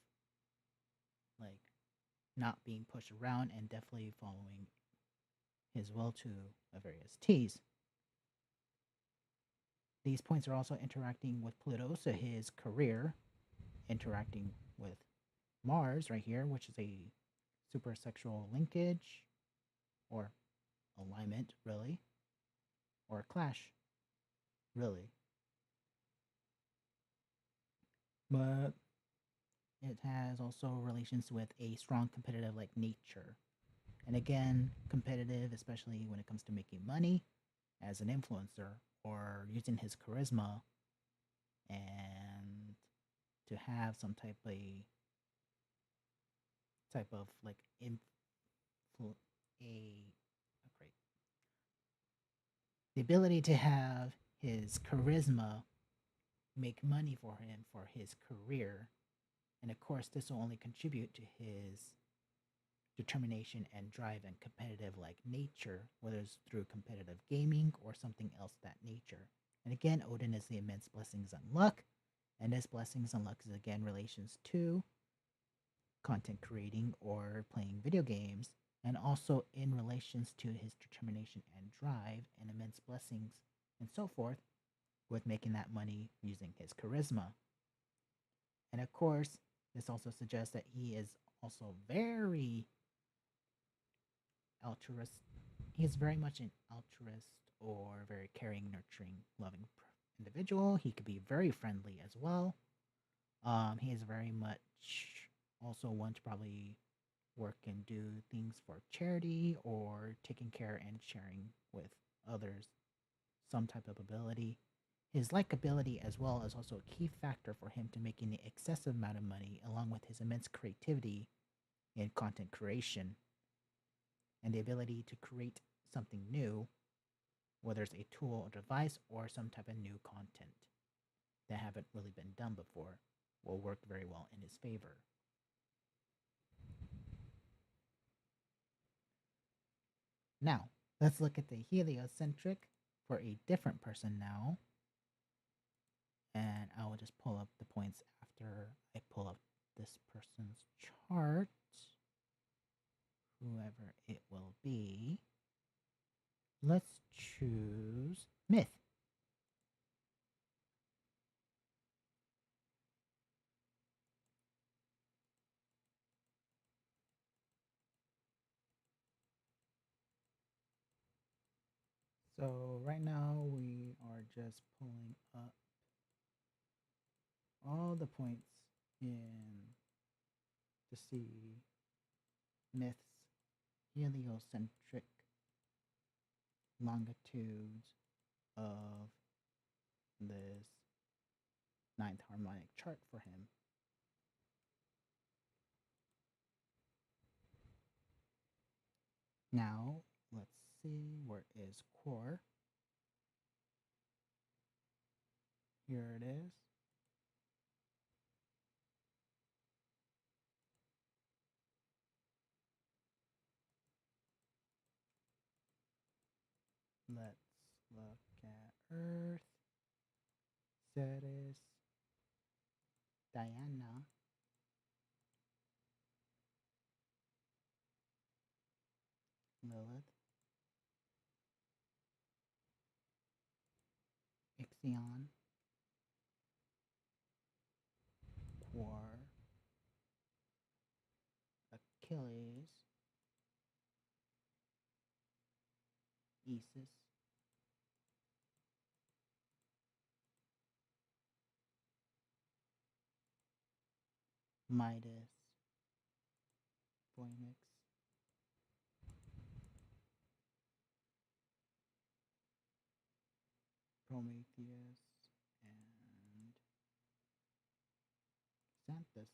like not being pushed around and definitely following his will to a various T's. These points are also interacting with Pluto, so his career interacting with Mars right here, which is a supersexual linkage or alignment, really, or a clash, really. But it has also relations with a strong competitive like nature. And again, competitive, especially when it comes to making money as an influencer or using his charisma and to have some type of like a great the ability to have his charisma make money for him for his career. And of course, this will only contribute to his determination and drive and competitive like nature, whether it's through competitive gaming or something else that nature. And again, Odin is the immense blessings and luck. And this blessings and luck is again relations to content creating or playing video games, and also in relations to his determination and drive and immense blessings and so forth with making that money using his charisma. And of course, this also suggests that he is also very altruist. He is very much an altruist or very caring, nurturing, loving individual. He could be very friendly as well. He is very much also one to probably work and do things for charity or taking care and sharing with others some type of ability. His likability as well is also a key factor for him to making the excessive amount of money, along with his immense creativity in content creation and the ability to create something new, whether it's a tool or device or some type of new content that haven't really been done before, will work very well in his favor. Now, let's look at the heliocentric for a different person now. And I will just pull up the points after I pull up this person's chart, whoever it will be. Let's choose Myth. So right now we are just pulling up all the points in to see Myth's heliocentric longitudes of this ninth harmonic chart for him. Now, let's see, where is core? Here it is. Let's look at Earth, Ceres, Diana, Lilith, Ixion, Quar, Achilles, Isis, Midas, Phoenix, Prometheus, and Xanthus.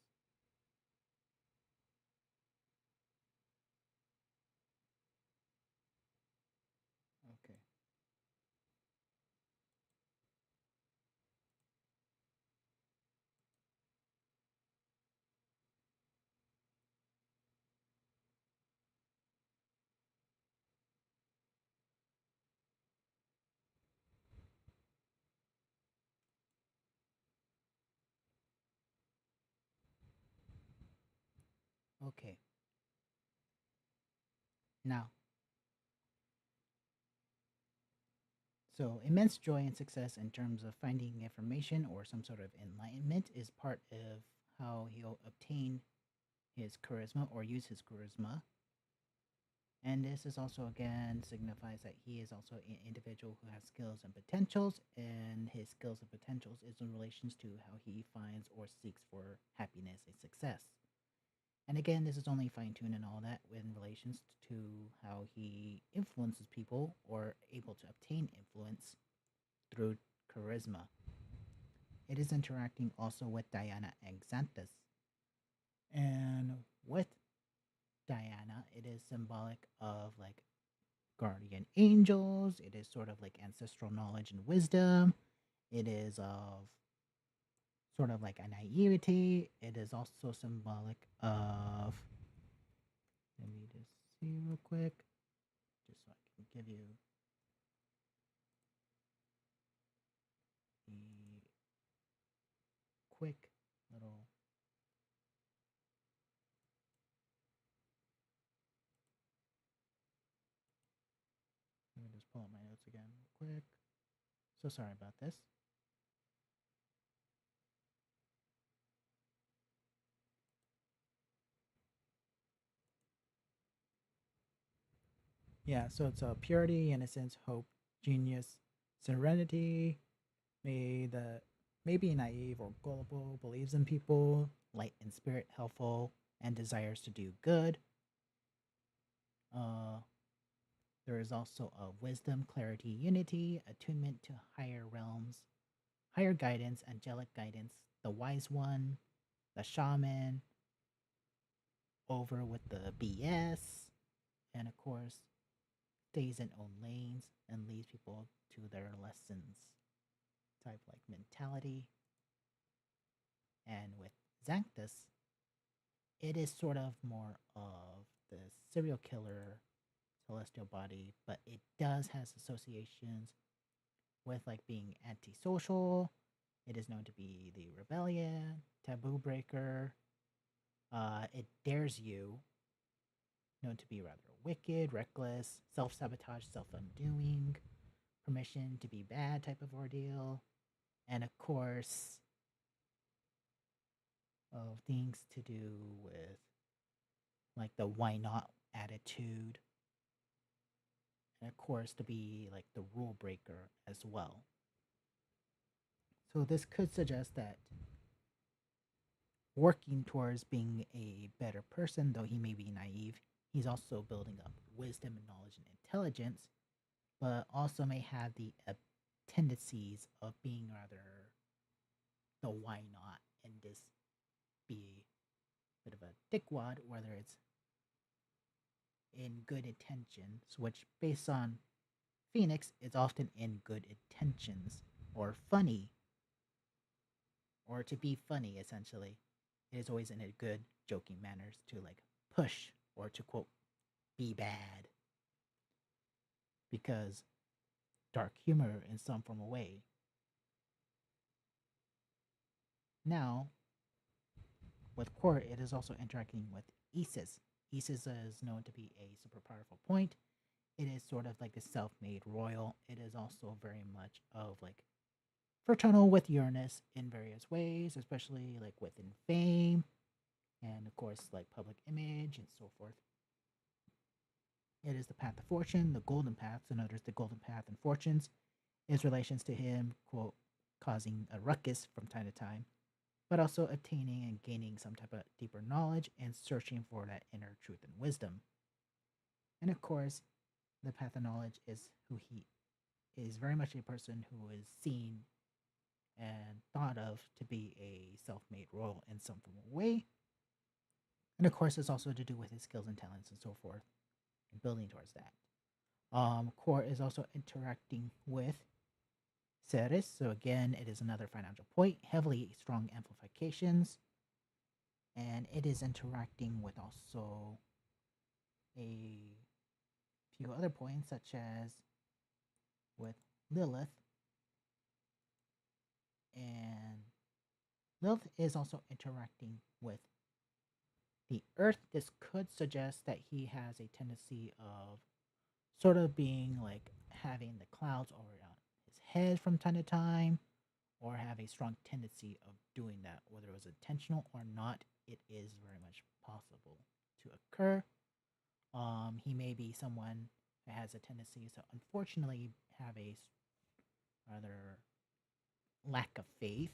Okay. Okay. Now, so immense joy and success in terms of finding information or some sort of enlightenment is part of how he'll obtain his charisma or use his charisma. And this is also again signifies that he is also an individual who has skills and potentials, and his skills and potentials is in relations to how he finds or seeks for happiness and success. And again, this is only fine tuned and all that in relations to how he influences people or able to obtain influence through charisma. It is interacting also with Diana and Xanthus. And with Diana, it is symbolic of like guardian angels. It is sort of like ancestral knowledge and wisdom. It is of sort of like a naivety. It is also symbolic of, let me just see real quick, just so I can give you the quick little. Let me just pull up my notes again real quick. So sorry about this. Yeah, so it's purity, innocence, hope, genius, serenity. May be naive or gullible, believes in people, light in spirit, helpful, and desires to do good. There is also a wisdom, clarity, unity, attunement to higher realms, higher guidance, angelic guidance, the wise one, the shaman, over with the BS, and of course, stays in own lanes and leads people to their lessons type like mentality. And with Xanthus, it is sort of more of the serial killer celestial body, but it does has associations with like being antisocial. It is known to be the rebellion, taboo breaker. It dares you, known to be rather wicked, reckless, self sabotage, self undoing, permission to be bad type of ordeal, and of course, of things to do with like the why not attitude, and of course, to be like the rule breaker as well. So, this could suggest that working towards being a better person, though he may be naive, he's also building up wisdom and knowledge and intelligence, but also may have the tendencies of being rather the why not and just be a bit of a dickwad, whether it's in good intentions, which based on Phoenix is often in good intentions or funny or to be funny essentially. It is always in a good joking manners to like push or to quote be bad because dark humor in some form of way. Now, with Court, it is also interacting with Isis. Isis is known to be a super powerful point. It is sort of like a self-made royal. It is also very much of like fraternal with Uranus in various ways, especially like within fame and of course like public image and so forth. It is the path of fortune, the golden path. So notice the golden path and fortunes is relations to him, quote, causing a ruckus from time to time, but also obtaining and gaining some type of deeper knowledge and searching for that inner truth and wisdom. And of course, the path of knowledge is who he is very much a person who is seen and thought of to be a self made royal in some form of way. And of course, it's also to do with his skills and talents and so forth, and building towards that. Core is also interacting with Ceres. So again, it is another financial point, heavily strong amplifications, and it is interacting with also a few other points, such as with Lilith. And Lilith is also interacting with the Earth. This could suggest that he has a tendency of sort of being like having the clouds over on his head from time to time, or have a strong tendency of doing that, whether it was intentional or not. It is very much possible to occur. He may be someone that has a tendency to unfortunately have a rather lack of faith,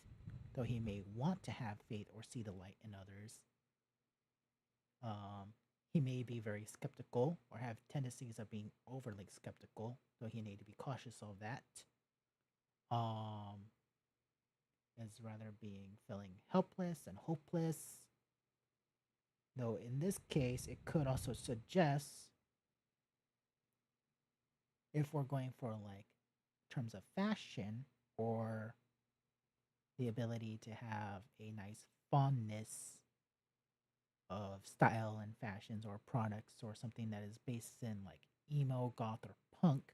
though he may want to have faith or see the light in others. He may be very skeptical or have tendencies of being overly skeptical, though he need to be cautious of that. Um, as rather being feeling helpless and hopeless. Though in this case, it could also suggest if we're going for like terms of fashion or the ability to have a nice fondness of style and fashions or products or something that is based in like emo, goth, or punk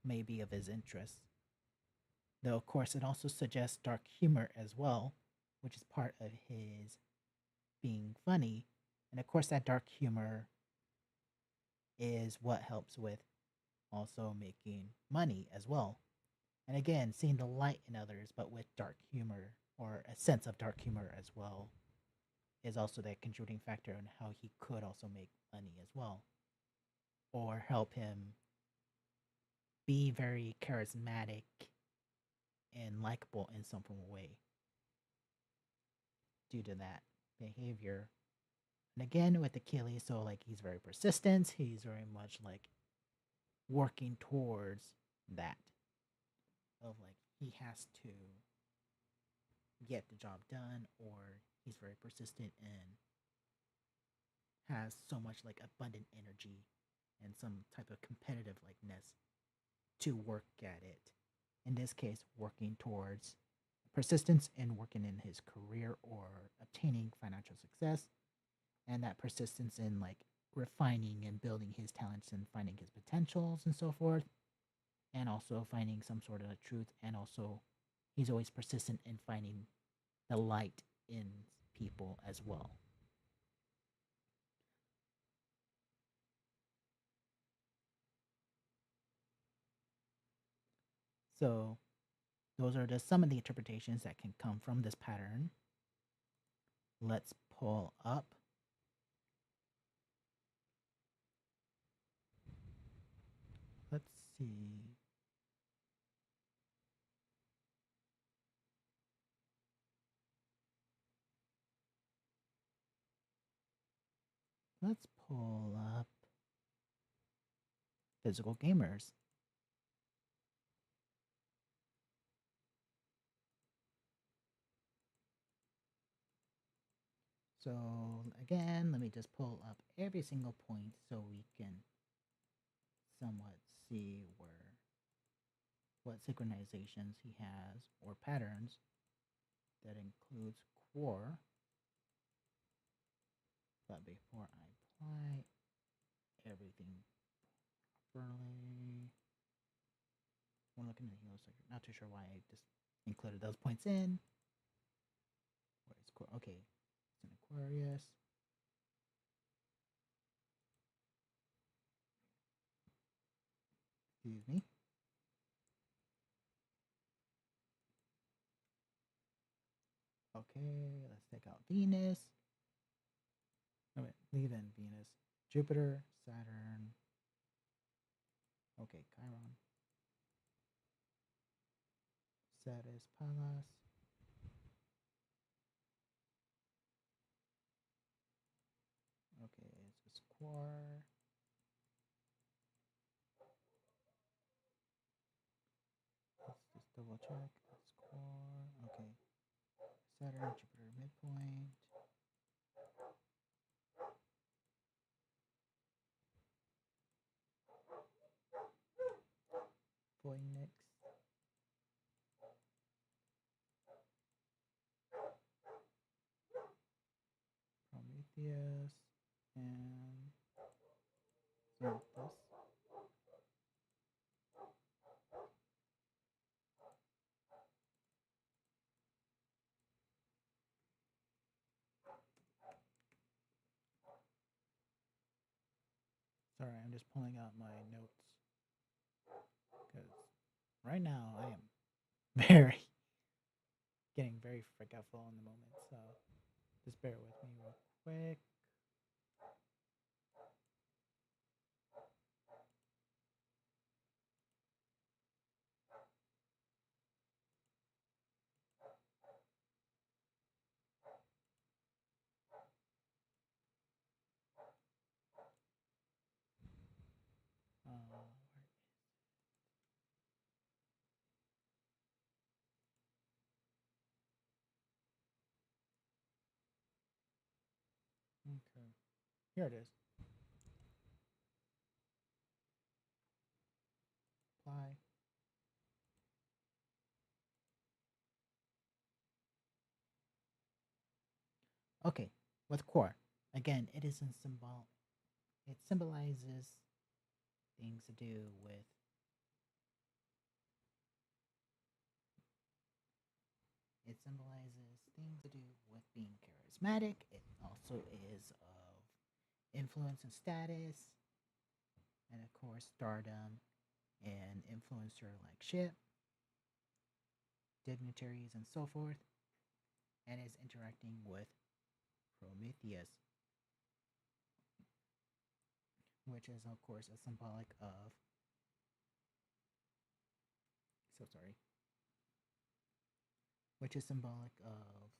may be of his interest. Though, of course, it also suggests dark humor as well, which is part of his being funny. And of course, that dark humor is what helps with also making money as well. And again, seeing the light in others, but with dark humor or a sense of dark humor as well, is also that contributing factor in how he could also make money as well, or help him be very charismatic and likable in some form of way due to that behavior. And again, with Achilles, so like he's very persistent, he's very much like working towards that of like he has to get the job done, or he's very persistent in has so much like abundant energy and some type of competitive likeness to work at it. In this case, working towards persistence and working in his career or obtaining financial success, and that persistence in like refining and building his talents and finding his potentials and so forth, and also finding some sort of truth. And also, he's always persistent in finding the light in people as well. So, those are just some of the interpretations that can come from this pattern. Let's pull up. Let's see. Let's pull up physical gamers. So again, let me just pull up every single point so we can somewhat see what synchronizations he has or patterns that includes core. But before I apply everything properly, when looking at the halo sector, not too sure why I just included those points in. Where is core? Okay, it's in Aquarius. Excuse me. Okay, let's take out Venus. Oh, wait, leave in Venus. Jupiter, Saturn. Okay, Chiron. Ceres, Pallas. Okay, it's a square. Let's just double check. Square. Okay. Saturn, Jupiter, midpoint. Phoenix. Prometheus. And Xanthus. Sorry, I'm just pulling out my notes because right now I am very getting very forgetful in the moment. So just bear with me real quick. Uh, okay, here it is. Apply. Okay, with core. Again, it is in symbol. It symbolizes things to do with. It symbolizes things to do with being charismatic. It also is of influence and status, and of course, stardom and influencer like ship, dignitaries, and so forth. And is interacting with Prometheus, which is, of course, a symbolic of. So sorry. Which is symbolic of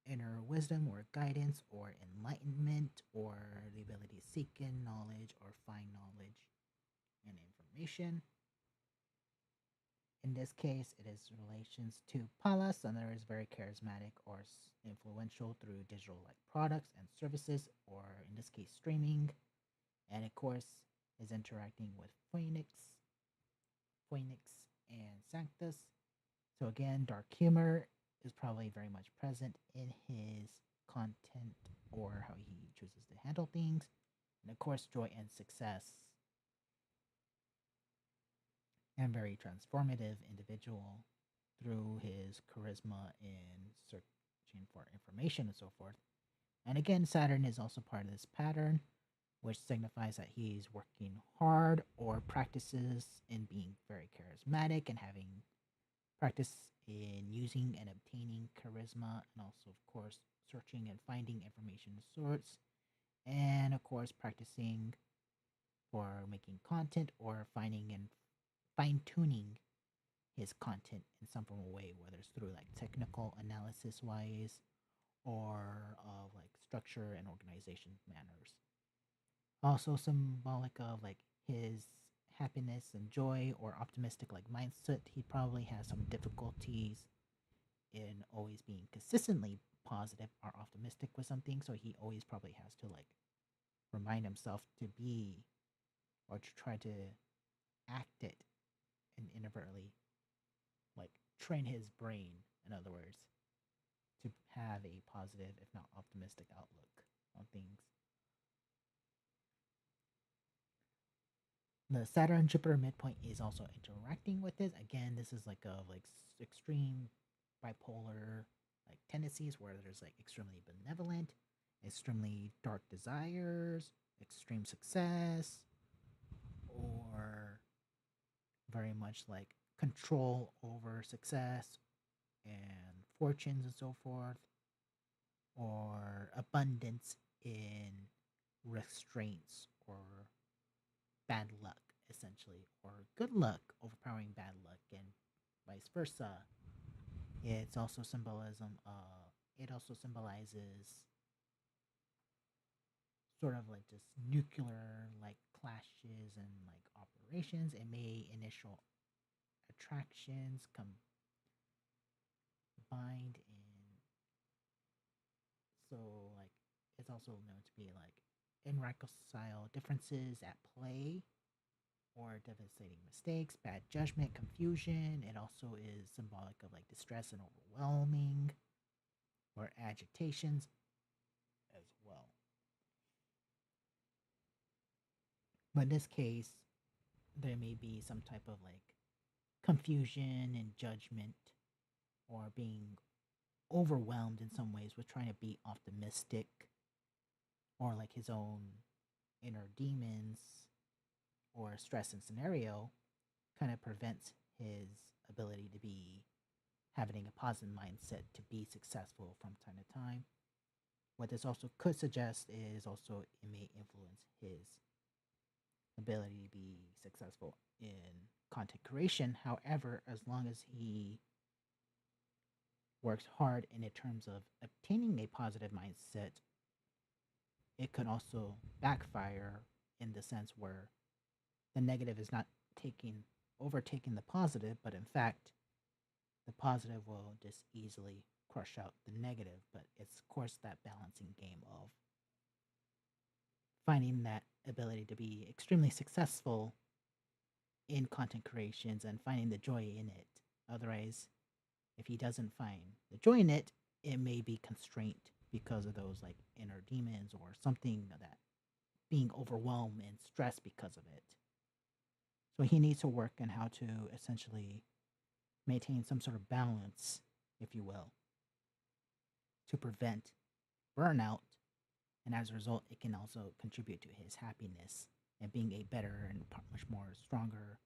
inner wisdom or guidance or enlightenment or the ability to seek in knowledge or find knowledge and information. In this case, it is relations to Palas, and there is very charismatic or influential through digital like products and services, or in this case, streaming. And of course, is interacting with Phoenix, and Sanctus. So again, dark humor is probably very much present in his content or how he chooses to handle things. And of course, joy and success, and very transformative individual through his charisma in searching for information and so forth. And again, Saturn is also part of this pattern, which signifies that he's working hard or practices in being very charismatic and having practice in using and obtaining charisma, and also, of course, searching and finding information of sorts, and of course, practicing for making content or finding and fine tuning his content in some form of way, whether it's through like technical analysis wise or like structure and organization manners. Also symbolic of like his happiness and joy or optimistic like mindset. He probably has some difficulties in always being consistently positive or optimistic with something, so he always probably has to like remind himself to be or to try to act it and inadvertently like train his brain, in other words, to have a positive, if not optimistic, outlook on things. The Saturn Jupiter midpoint is also interacting with it. Again, this is like a extreme bipolar like tendencies where there's like extremely benevolent, extremely dark desires, extreme success, or very much like control over success and fortunes and so forth, or abundance in restraints or bad luck, essentially, or good luck overpowering bad luck, and vice versa. It's also symbolism. It also symbolizes sort of like just nuclear like clashes and like operations. It may initial attractions combined in, so like it's also known to be like irreconcilable differences at play or devastating mistakes, bad judgment, confusion. It also is symbolic of like distress and overwhelming or agitations as well. But in this case, there may be some type of like confusion and judgment or being overwhelmed in some ways with trying to be optimistic or like his own inner demons or stress and scenario kind of prevents his ability to be having a positive mindset to be successful from time to time. What this also could suggest is also it may influence his ability to be successful in content creation. However, as long as he works hard in terms of obtaining a positive mindset, it could also backfire in the sense where the negative is not taking overtaking the positive, but in fact, the positive will just easily crush out the negative. But it's of course that balancing game of finding that ability to be extremely successful in content creations and finding the joy in it. Otherwise, if he doesn't find the joy in it, it may be constrained because of those like inner demons or something that being overwhelmed and stressed because of it. So he needs to work on how to essentially maintain some sort of balance, if you will, to prevent burnout. And as a result, it can also contribute to his happiness and being a better and much more stronger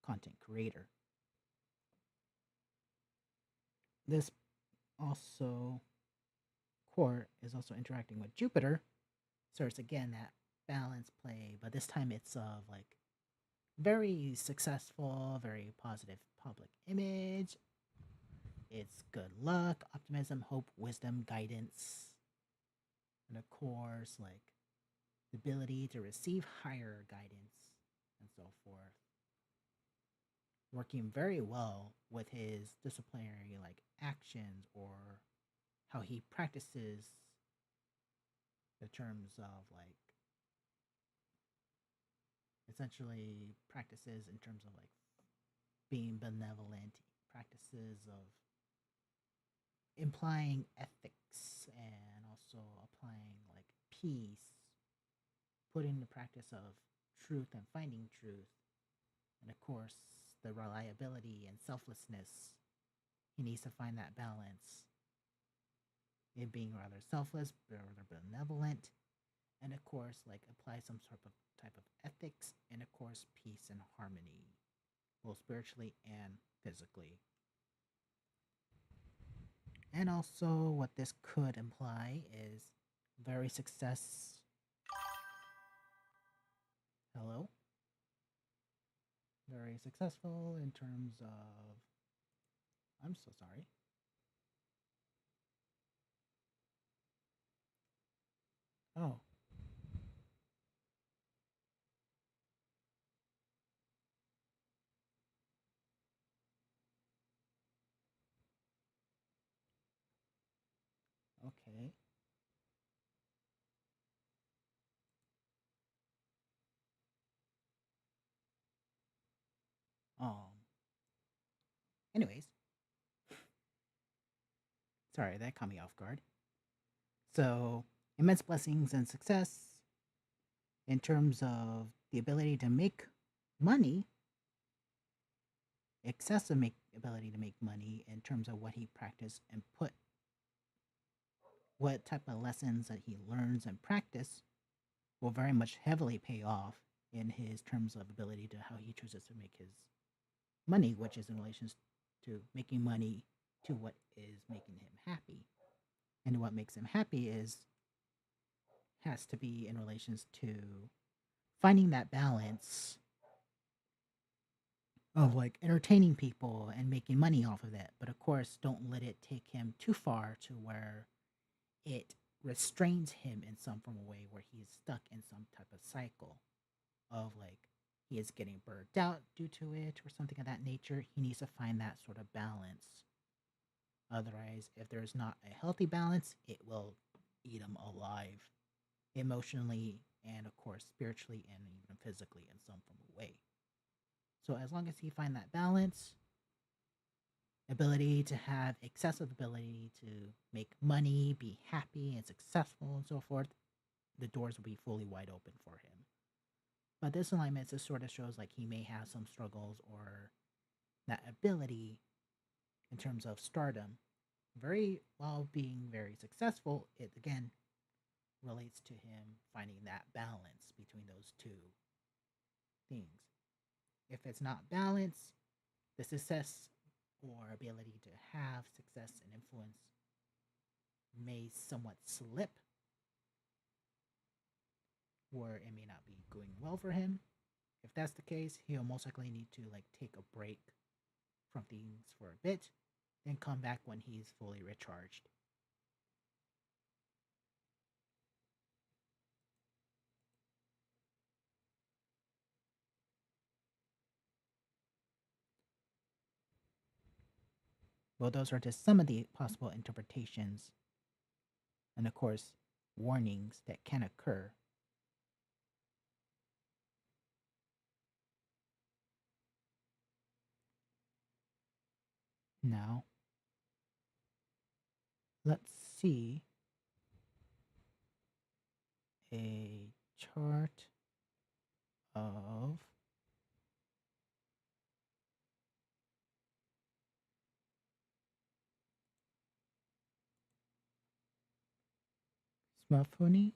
content creator. This also core is also interacting with Jupiter. So it's again that balance play, but this time it's of like very successful, very positive public image. It's good luck, optimism, hope, wisdom, guidance, and of course, like the ability to receive higher guidance and so forth. working very well with his disciplinary like actions or how he practices the terms of like essentially practices in terms of like being benevolent, practices of implying ethics and also applying like peace, putting the practice of truth and finding truth, and of course the reliability and selflessness. He needs to find that balance in being rather selfless, rather benevolent, and of course like apply some sort of type of ethics, and of course peace and harmony, both spiritually and physically. And also what this could imply is very success. Hello, very successful in terms of, I'm so sorry. Oh, okay. Anyways, sorry, that caught me off guard. So, immense blessings and success in terms of the ability to make money, excessive ability to make money in terms of what he practiced and put what type of lessons that he learns and practice will very much heavily pay off in his terms of ability to how he chooses to make his money, which is in relation to making money to what is making him happy. And what makes him happy is has to be in relations to finding that balance of like entertaining people and making money off of that. But of course, don't let it take him too far to where it restrains him in some form of way where he is stuck in some type of cycle of like he is getting burnt out due to it or something of that nature. He needs to find that sort of balance. Otherwise, if there's not a healthy balance, it will eat him alive emotionally and of course spiritually and even physically in some form of way. So as long as he find that balance, ability to have excessive ability to make money, be happy and successful and so forth, the doors will be fully wide open for him. But this alignment just sort of shows like he may have some struggles or that ability in terms of stardom. Very while being very successful, it again relates to him finding that balance between those two things. If it's not balance, the success or ability to have success and influence may somewhat slip, where it may not be going well for him. If that's the case, he'll most likely need to like take a break from things for a bit, then come back when he's fully recharged. Well, those are just some of the possible interpretations and, of course, warnings that can occur. Now, let's see a chart of Smafuni.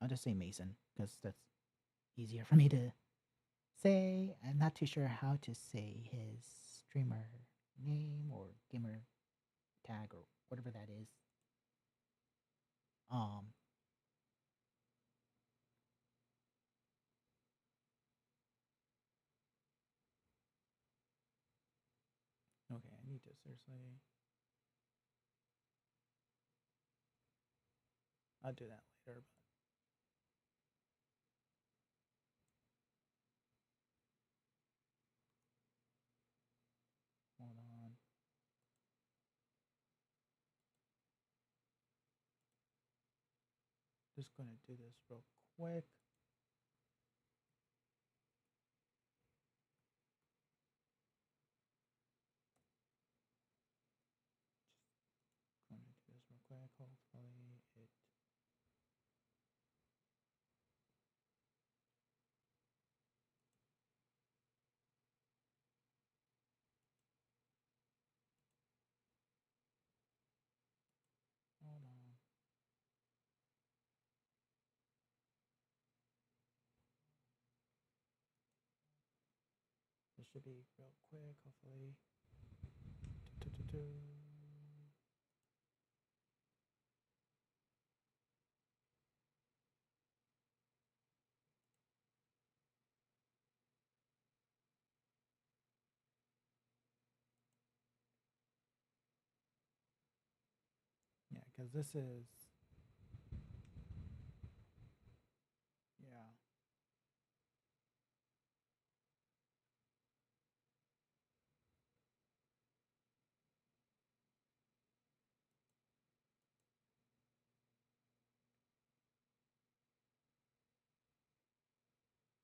I'll just say Mason because that's easier for me to say. I'm not too sure how to say his streamer name or gamer tag or whatever that is. Um, okay, I need to seriously. I'll do that later. But... Just going to do this real quick. Just going to do this real quick. Hopefully it. Hold on. This should be real quick, hopefully. Yeah, because this is. Yeah.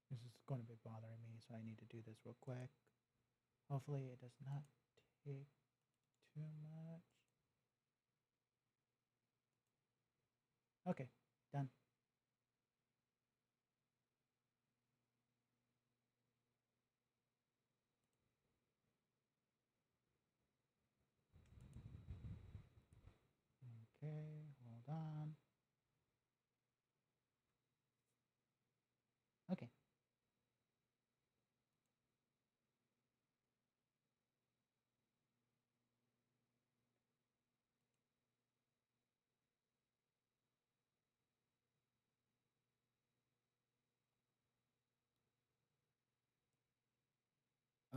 This is going to be bothering me, so I need to do this real quick. Hopefully it does not take too much. Okay, done. Okay, hold on. Okay.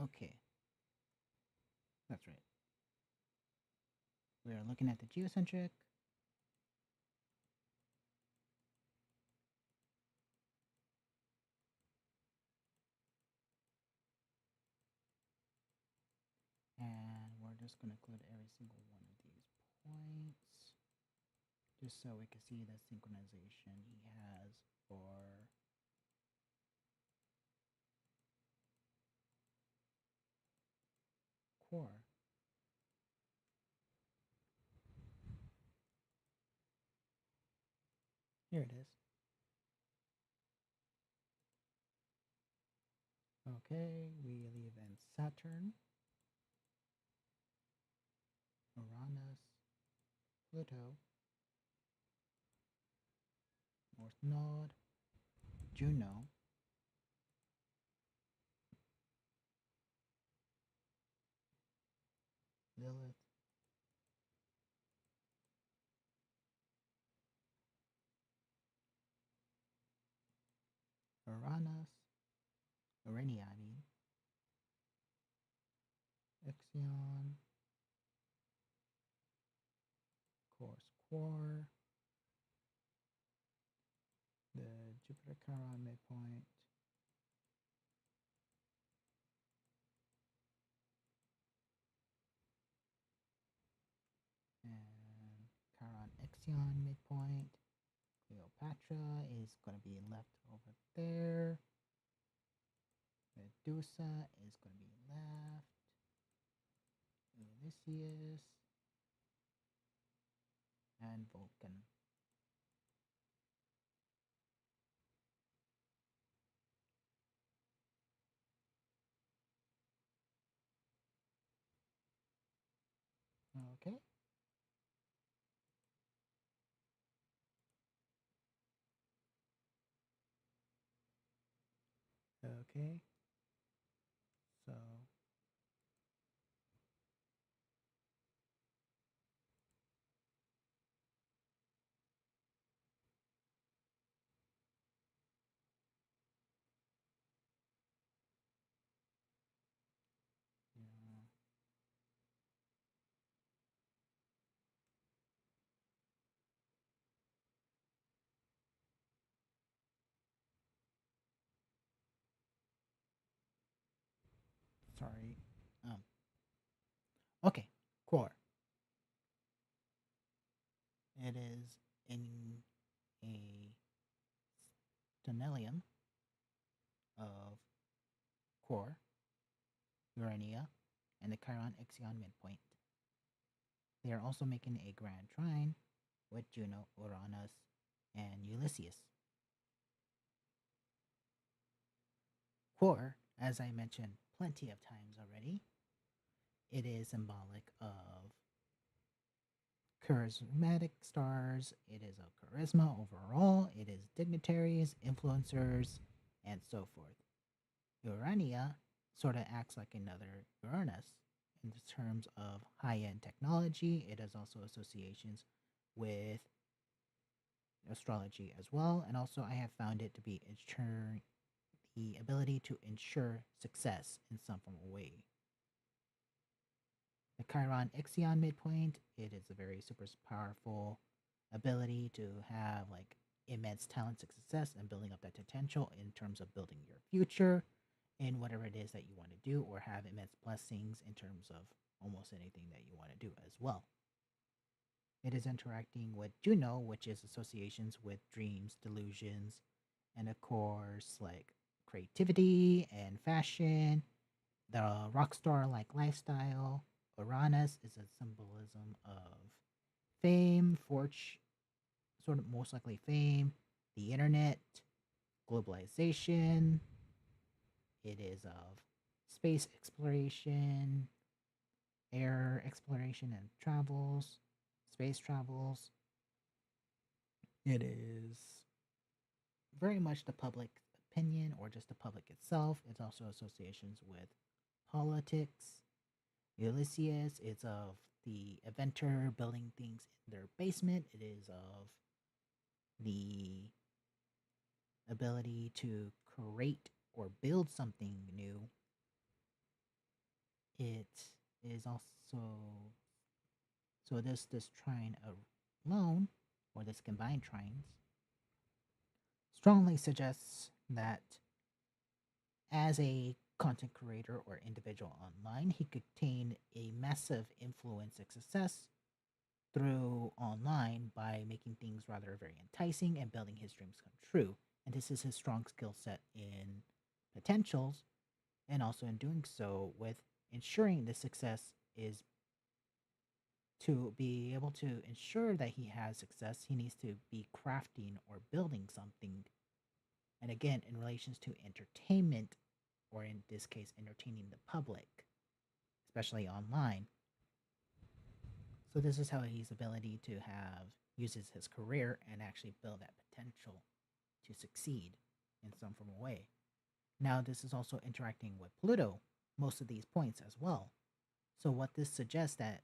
Okay, that's right. We are looking at the geocentric. And we're just going to include every single one of these points. Just so we can see the synchronization he has for core. Here it is. Okay, we leave in Saturn, Uranus, Pluto, North Node, Juno, Lilith, Urania, Ixion, of course, Core, the Jupiter Chiron midpoint, and Chiron Ixion midpoint. Cleopatra is going to be left over there. Medusa is going to be left. Ulysses and Vulcan. Okay. Okay. So yeah. Sorry. Okay. Core. It is in a stellium of Core, Urania, and the Chiron Ixion midpoint. They are also making a grand trine with Juno, Uranus, and Ulysses. Core, as I mentioned plenty of times already, it is symbolic of charismatic stars. It is of charisma overall. It is dignitaries, influencers, and so forth. Urania sort of acts like another Uranus in terms of high end technology. It has also associations with astrology as well. And also, I have found it to be the ability to ensure success in some form of way. The Chiron Ixion midpoint, it is a very super powerful ability to have like immense talent, success, and building up that potential in terms of building your future in whatever it is that you want to do, or have immense blessings in terms of almost anything that you want to do as well. It is interacting with Juno, which is associations with dreams, delusions, and of course, like creativity and fashion, the rock star like lifestyle. Uranus is a symbolism of fame, fortune, sort of most likely fame, the internet, globalization. It is of space exploration, air exploration and travels, space travels. It is very much the public opinion or just the public itself. It's also associations with politics. Ulysses is of the inventor building things in their basement. It is of the ability to create or build something new. It is also so this trine alone, or this combined trines, strongly suggests that as a content creator or individual online, he could attain a massive influence and success through online by making things rather very enticing and building his dreams come true. And this is his strong skill set in potentials, and also in doing so with ensuring the success is to be able to ensure that he has success, he needs to be crafting or building something. And again, in relations to entertainment, or in this case, entertaining the public, especially online. So this is how his ability to have uses his career and actually build that potential to succeed in some form of way. Now, this is also interacting with Pluto, most of these points as well. So what this suggests that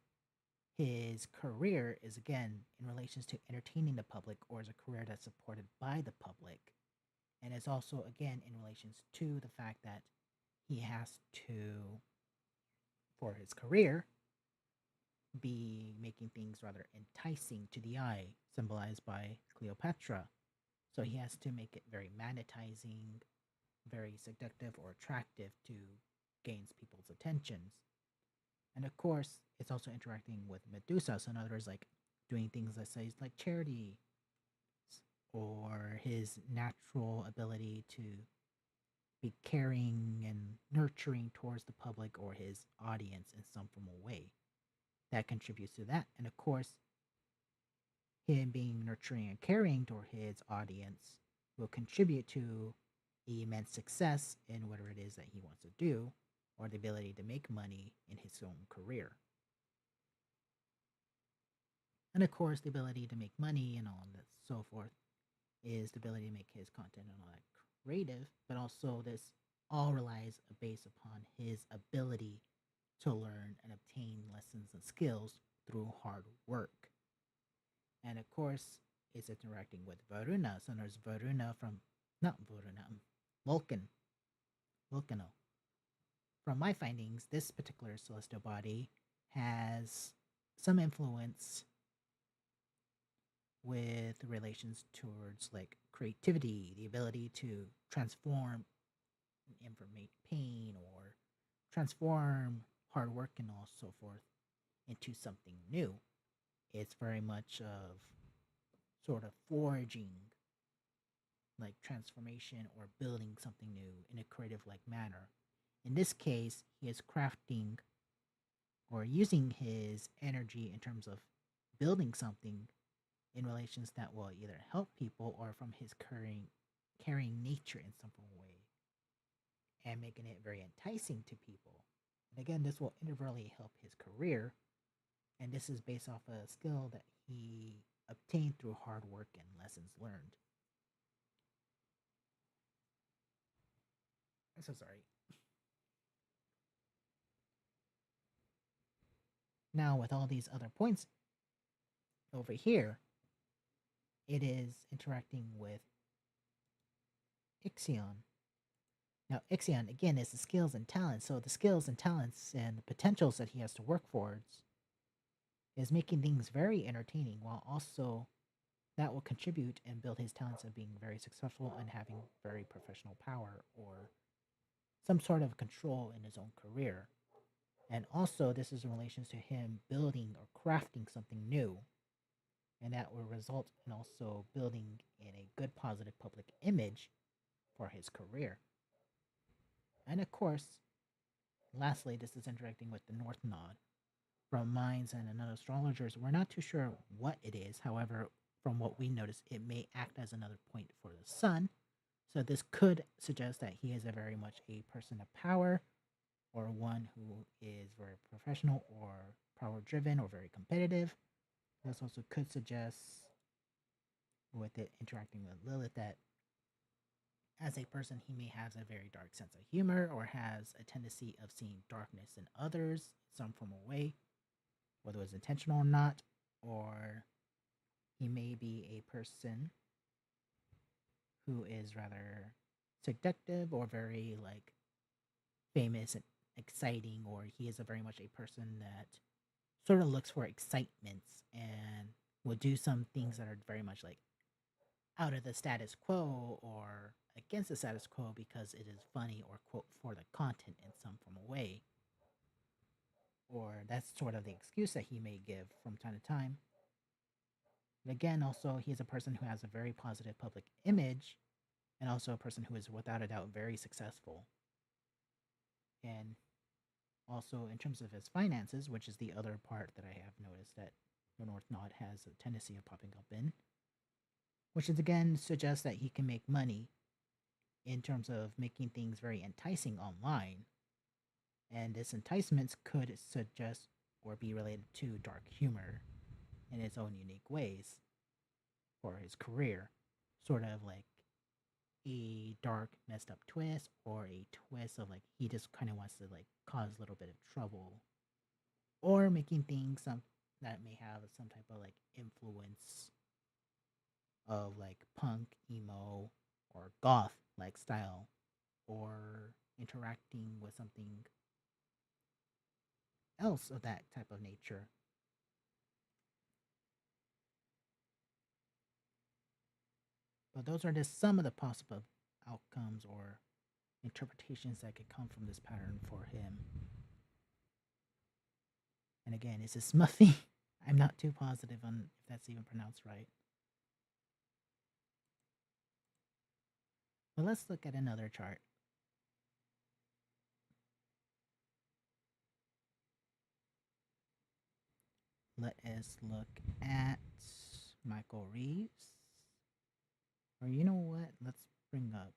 his career is again in relations to entertaining the public, or is a career that's supported by the public. And it's also again in relations to the fact that he has to, for his career, be making things rather enticing to the eye, symbolized by Cleopatra. So he has to make it very magnetizing, very seductive or attractive to gain people's attentions. And of course, it's also interacting with Medusa. So in other words, like doing things that say like charity, or his natural ability to be caring and nurturing towards the public or his audience in some form of way. That contributes to that. And of course, him being nurturing and caring toward his audience will contribute to immense success in whatever it is that he wants to do, or the ability to make money in his own career. And of course, the ability to make money and all that so forth is the ability to make his content and all that creative, but also this all relies based upon his ability to learn and obtain lessons and skills through hard work. And of course, it's interacting with Varuna. So there's Varuna from, not Varuna, Vulcan, Vulcano. From my findings, this particular celestial body has some influence with relations towards like creativity, the ability to transform information pain, or transform hard work and all so forth into something new. It's very much of sort of forging like transformation or building something new in a creative like manner. In this case, he is crafting or using his energy in terms of building something in relations that will either help people or from his caring nature in some way and making it very enticing to people. And again, this will inadvertently help his career, and this is based off a skill that he obtained through hard work and lessons learned. I'm so sorry. Now, with all these other points over here, it is interacting with Ixion. Now, Ixion, again, is the skills and talents. So, the skills and talents and the potentials that he has to work towards is making things very entertaining while also that will contribute and build his talents of being very successful and having very professional power or some sort of control in his own career. And also, this is in relation to him building or crafting something new. And that will result in also building in a good positive public image for his career. And of course, lastly, this is interacting with the North Node. From minds and another astrologers, we're not too sure what it is. However, from what we notice, it may act as another point for the sun. So this could suggest that he is a very much a person of power or one who is very professional or power driven or very competitive. This also could suggest with it interacting with Lilith that as a person he may have a very dark sense of humor or has a tendency of seeing darkness in others some form of way, whether it's intentional or not, or he may be a person who is rather seductive or very like famous and exciting, or he is a very much a person that sort of looks for excitements and will do some things that are very much like out of the status quo or against the status quo because it is funny or quote for the content in some form of way. Or that's sort of the excuse that he may give from time to time. And again, also, he is a person who has a very positive public image and also a person who is without a doubt very successful. And also, in terms of his finances, which is the other part that I have noticed that the North Node has a tendency of popping up in, which is again suggests that he can make money in terms of making things very enticing online. And this enticements could suggest or be related to dark humor in its own unique ways for his career. Sort of like a dark, messed up twist, or a twist of like he just kind of wants to like cause a little bit of trouble, or making things some that may have some type of like influence of like punk, emo, or goth like style, or interacting with something else of that type of nature. But those are just some of the possible outcomes or interpretations that could come from this pattern for him. And again, is this Smuffy? I'm not too positive on if that's even pronounced right. But let's look at another chart. Let us look at Michael Reeves. Or you know what? Let's bring up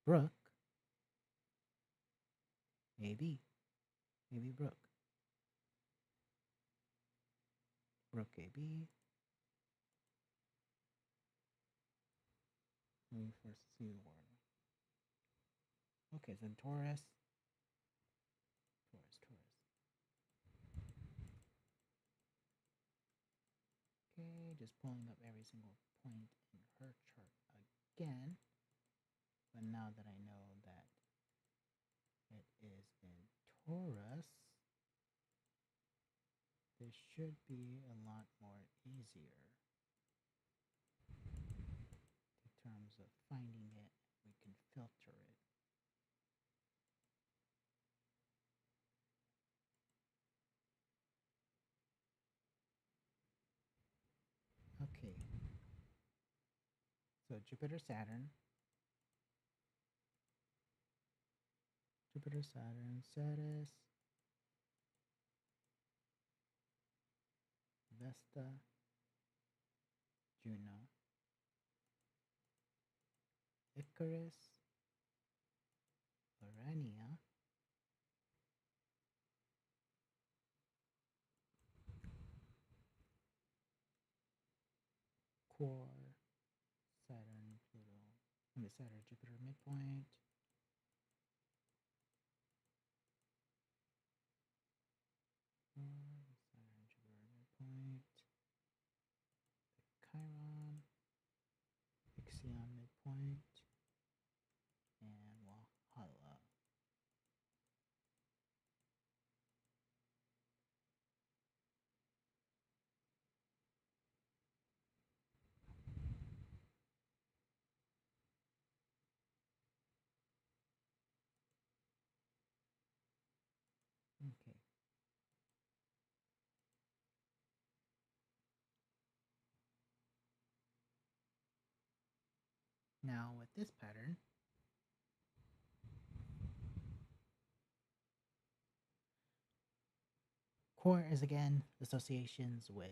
Brooke. Maybe. Maybe Brooke. Brooke AB. Let me first see the word. Okay, so Taurus. Taurus. Okay, just pulling up every single point in her chart again. But now that I know that it is in Taurus, this should be a lot more easier in terms of finding it. We can filter it. Okay. So Jupiter, Saturn, Jupiter, Saturn, Ceres, Vesta, Juno, Icarus, Urania, Core, Saturn, Pluto, Saturn, Jupiter midpoint, Saturn, Jupiter midpoint, Chiron, Ixion midpoint, and Walhalla. Okay. Now with this pattern, core is again associations with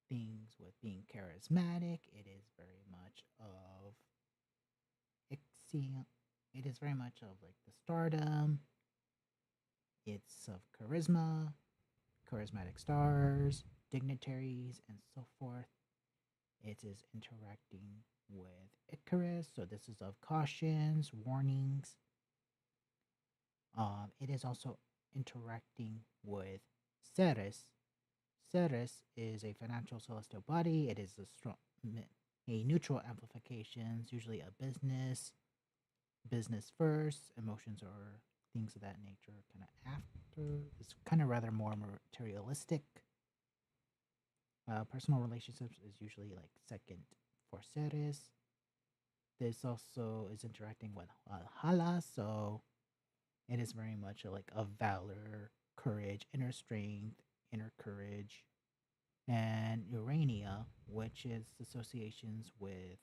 things with being charismatic. It is very much of Ixion. It is very much of like the stardom. It's of charisma, charismatic stars, dignitaries, and so forth. It is interacting with Icarus, so this is of cautions, warnings. It is also interacting with Ceres. Ceres is a financial celestial body. It is a neutral amplifications, usually a business first, emotions or things of that nature kind of after. It's kind of rather more materialistic. Personal relationships is usually like second for Ceres. This also is interacting with Hala, so it is very much like a valor, courage, inner strength, inner courage, and Urania, which is associations with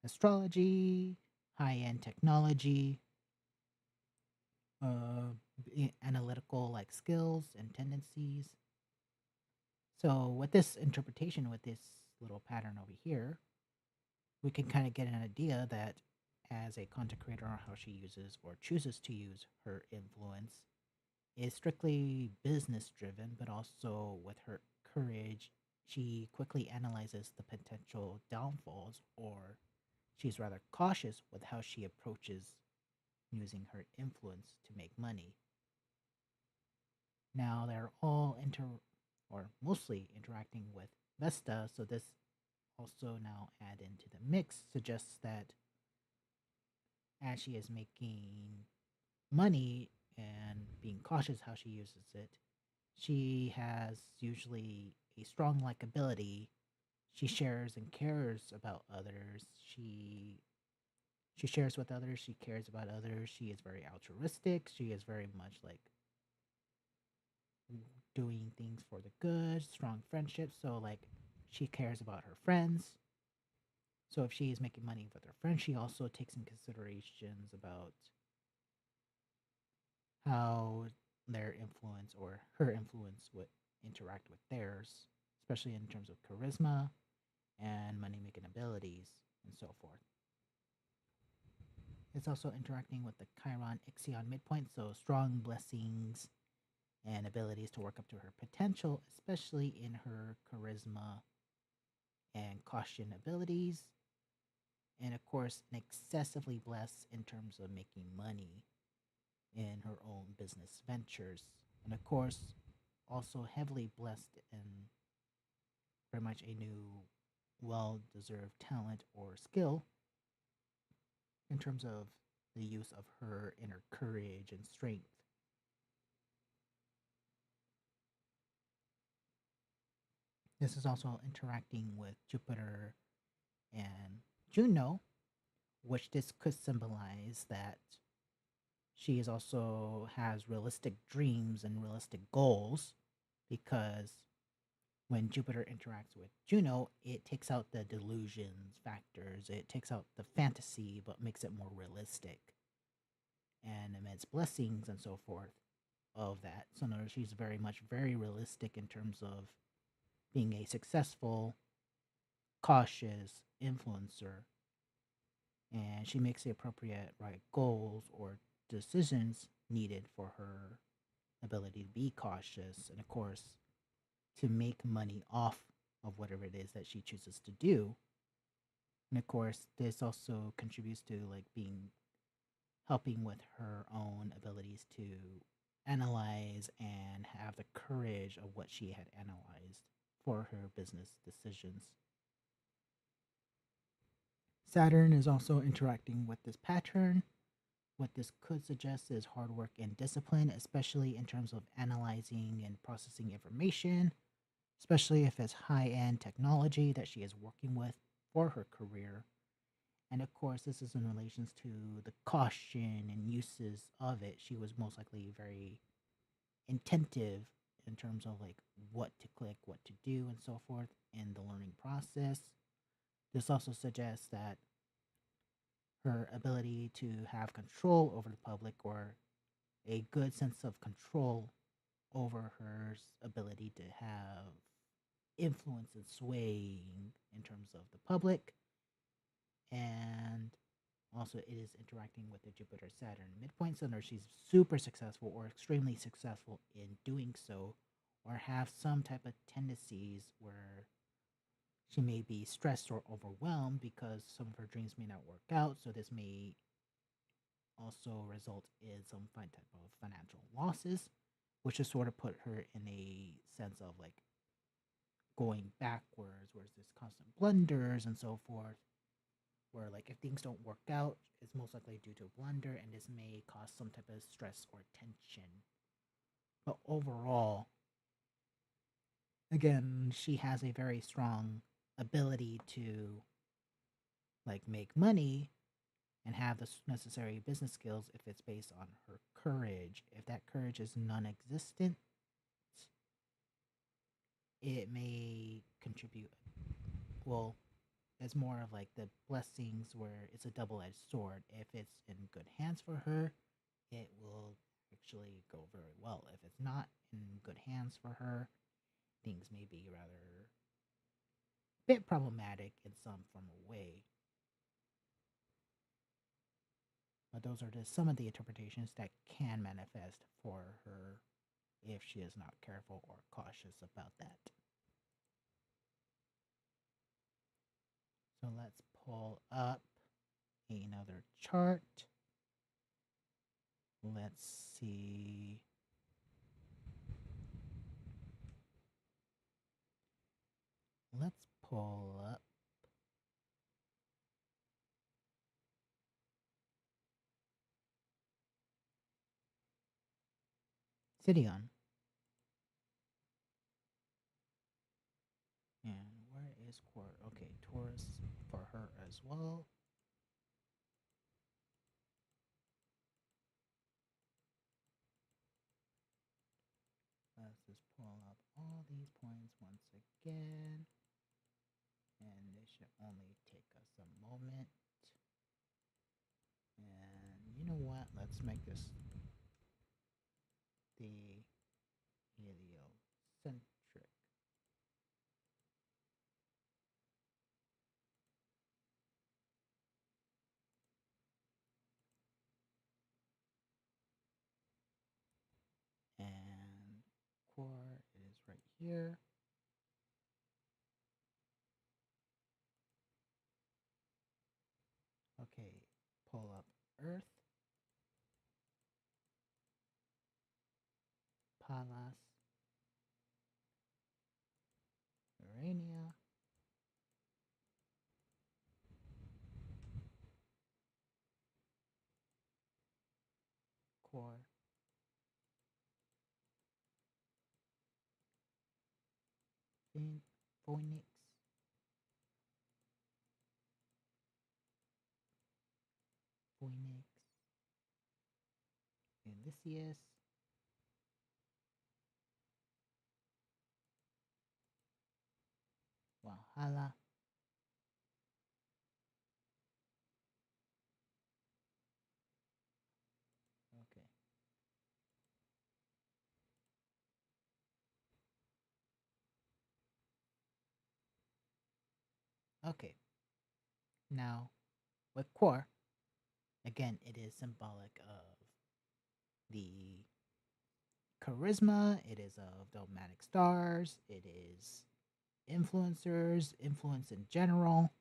astrology, high end technology, uh, analytical like skills and tendencies. So, with this interpretation, with this little pattern over here, we can kind of get an idea that as a content creator, how she uses or chooses to use her influence is strictly business driven, but also with her courage, she quickly analyzes the potential downfalls, or she's rather cautious with how she approaches using her influence to make money. Now they're all or mostly interacting with Vesta, so this also now add into the mix suggests that as she is making money and being cautious how she uses it, she has usually a strong likability. She shares and cares about others. She shares with others. She cares about others. She is very altruistic. She is very much like doing things for the good, strong friendships. So like she cares about her friends. So if she is making money with her friends, she also takes in considerations about how their influence or her influence would interact with theirs, especially in terms of charisma and money making abilities and so forth. It's also interacting with the Chiron Ixion midpoint, so strong blessings and abilities to work up to her potential, especially in her charisma and caution abilities. And of course, an excessively blessed in terms of making money in her own business ventures. And of course, also heavily blessed in very much a new, well deserved talent or skill in terms of the use of her inner courage and strength. This is also interacting with Jupiter and Juno, which this could symbolize that she is also has realistic dreams and realistic goals because when Jupiter interacts with Juno, it takes out the delusions factors, it takes out the fantasy, but makes it more realistic and immense blessings and so forth of that. So, no, she's very much very realistic in terms of being a successful, cautious influencer, and she makes the appropriate right goals or decisions needed for her ability to be cautious and, of course, to make money off of whatever it is that she chooses to do. And of course, this also contributes to like being helping with her own abilities to analyze and have the courage of what she had analyzed for her business decisions. Saturn is also interacting with this pattern. What this could suggest is hard work and discipline, especially in terms of analyzing and processing information, especially if it's high end technology that she is working with for her career. And of course, this is in relations to the caution and uses of it. She was most likely very attentive in terms of like what to click, what to do, and so forth in the learning process. This also suggests that her ability to have control over the public or a good sense of control over her ability to have influence and swaying in terms of the public. And also, it is interacting with the Jupiter Saturn midpoint. So, she's super successful or extremely successful in doing so, or have some type of tendencies where she may be stressed or overwhelmed because some of her dreams may not work out. So, this may also result in some type of financial losses, which has sort of put her in a sense of like going backwards, where there's constant blunders and so forth. Where like if things don't work out, it's most likely due to a blunder, and this may cause some type of stress or tension. But overall, again, she has a very strong ability to like make money and have the necessary business skills if it's based on her courage. If that courage is non-existent, it may contribute. Well, it's more of like the blessings where it's a double-edged sword. If it's in good hands for her, it will actually go very well. If it's not in good hands for her, things may be rather bit problematic in some form or way. But those are just some of the interpretations that can manifest for her if she is not careful or cautious about that. So let's pull up another chart. Let's see. Let's pull up Sidion. And where is Quart? Okay, Taurus for her as well. Let's just pull up all these points once again. And this should only take us a moment. And you know what? Let's make this the heliocentric. And core is right here. Okay, pull up Earth, Pallas, Urania, core, Phoenix, Phoenix, Elysius, Hala. Okay. Okay. Now, with core, again, it is symbolic of the charisma, it is of dogmatic stars, it is influencers, influence in general.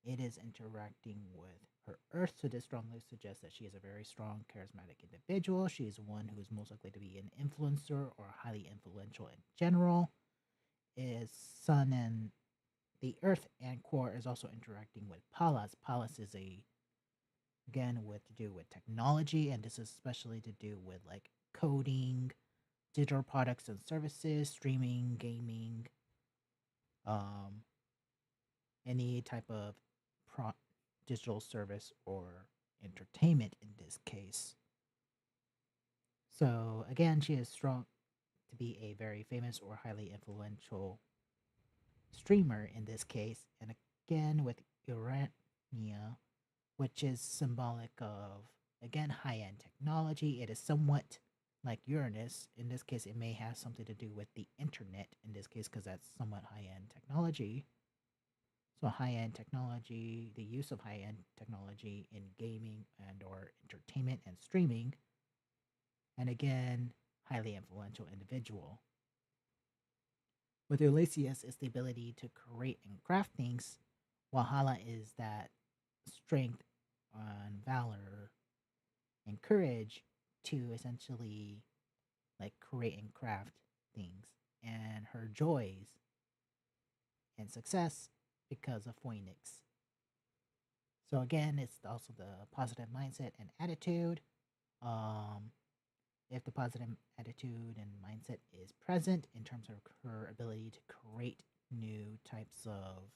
It is interacting with her Earth, so this strongly suggests that she is a very strong, charismatic individual. She is one who is most likely to be an influencer or highly influential in general. Is Sun and the Earth and core is also interacting with Pallas. Pallas is a again with to do with technology, and this is especially to do with like coding, digital products and services, streaming, gaming, um, any type of pro- digital service or entertainment in this case. So again, she is strong to be a very famous or highly influential streamer in this case, and again with Urania, which is symbolic of again high-end technology. It is somewhat like Uranus. In this case, it may have something to do with the internet in this case because that's somewhat high-end technology. So high-end technology, the use of high-end technology in gaming and or entertainment and streaming, and again, highly influential individual. With Ulysses, it's the ability to create and craft things, while Hala is that strength and valor and courage to essentially like create and craft things, and her joys and success because of Phoenix. So again, it's also the positive mindset and attitude. Um, if the positive attitude and mindset is present in terms of her ability to create new types of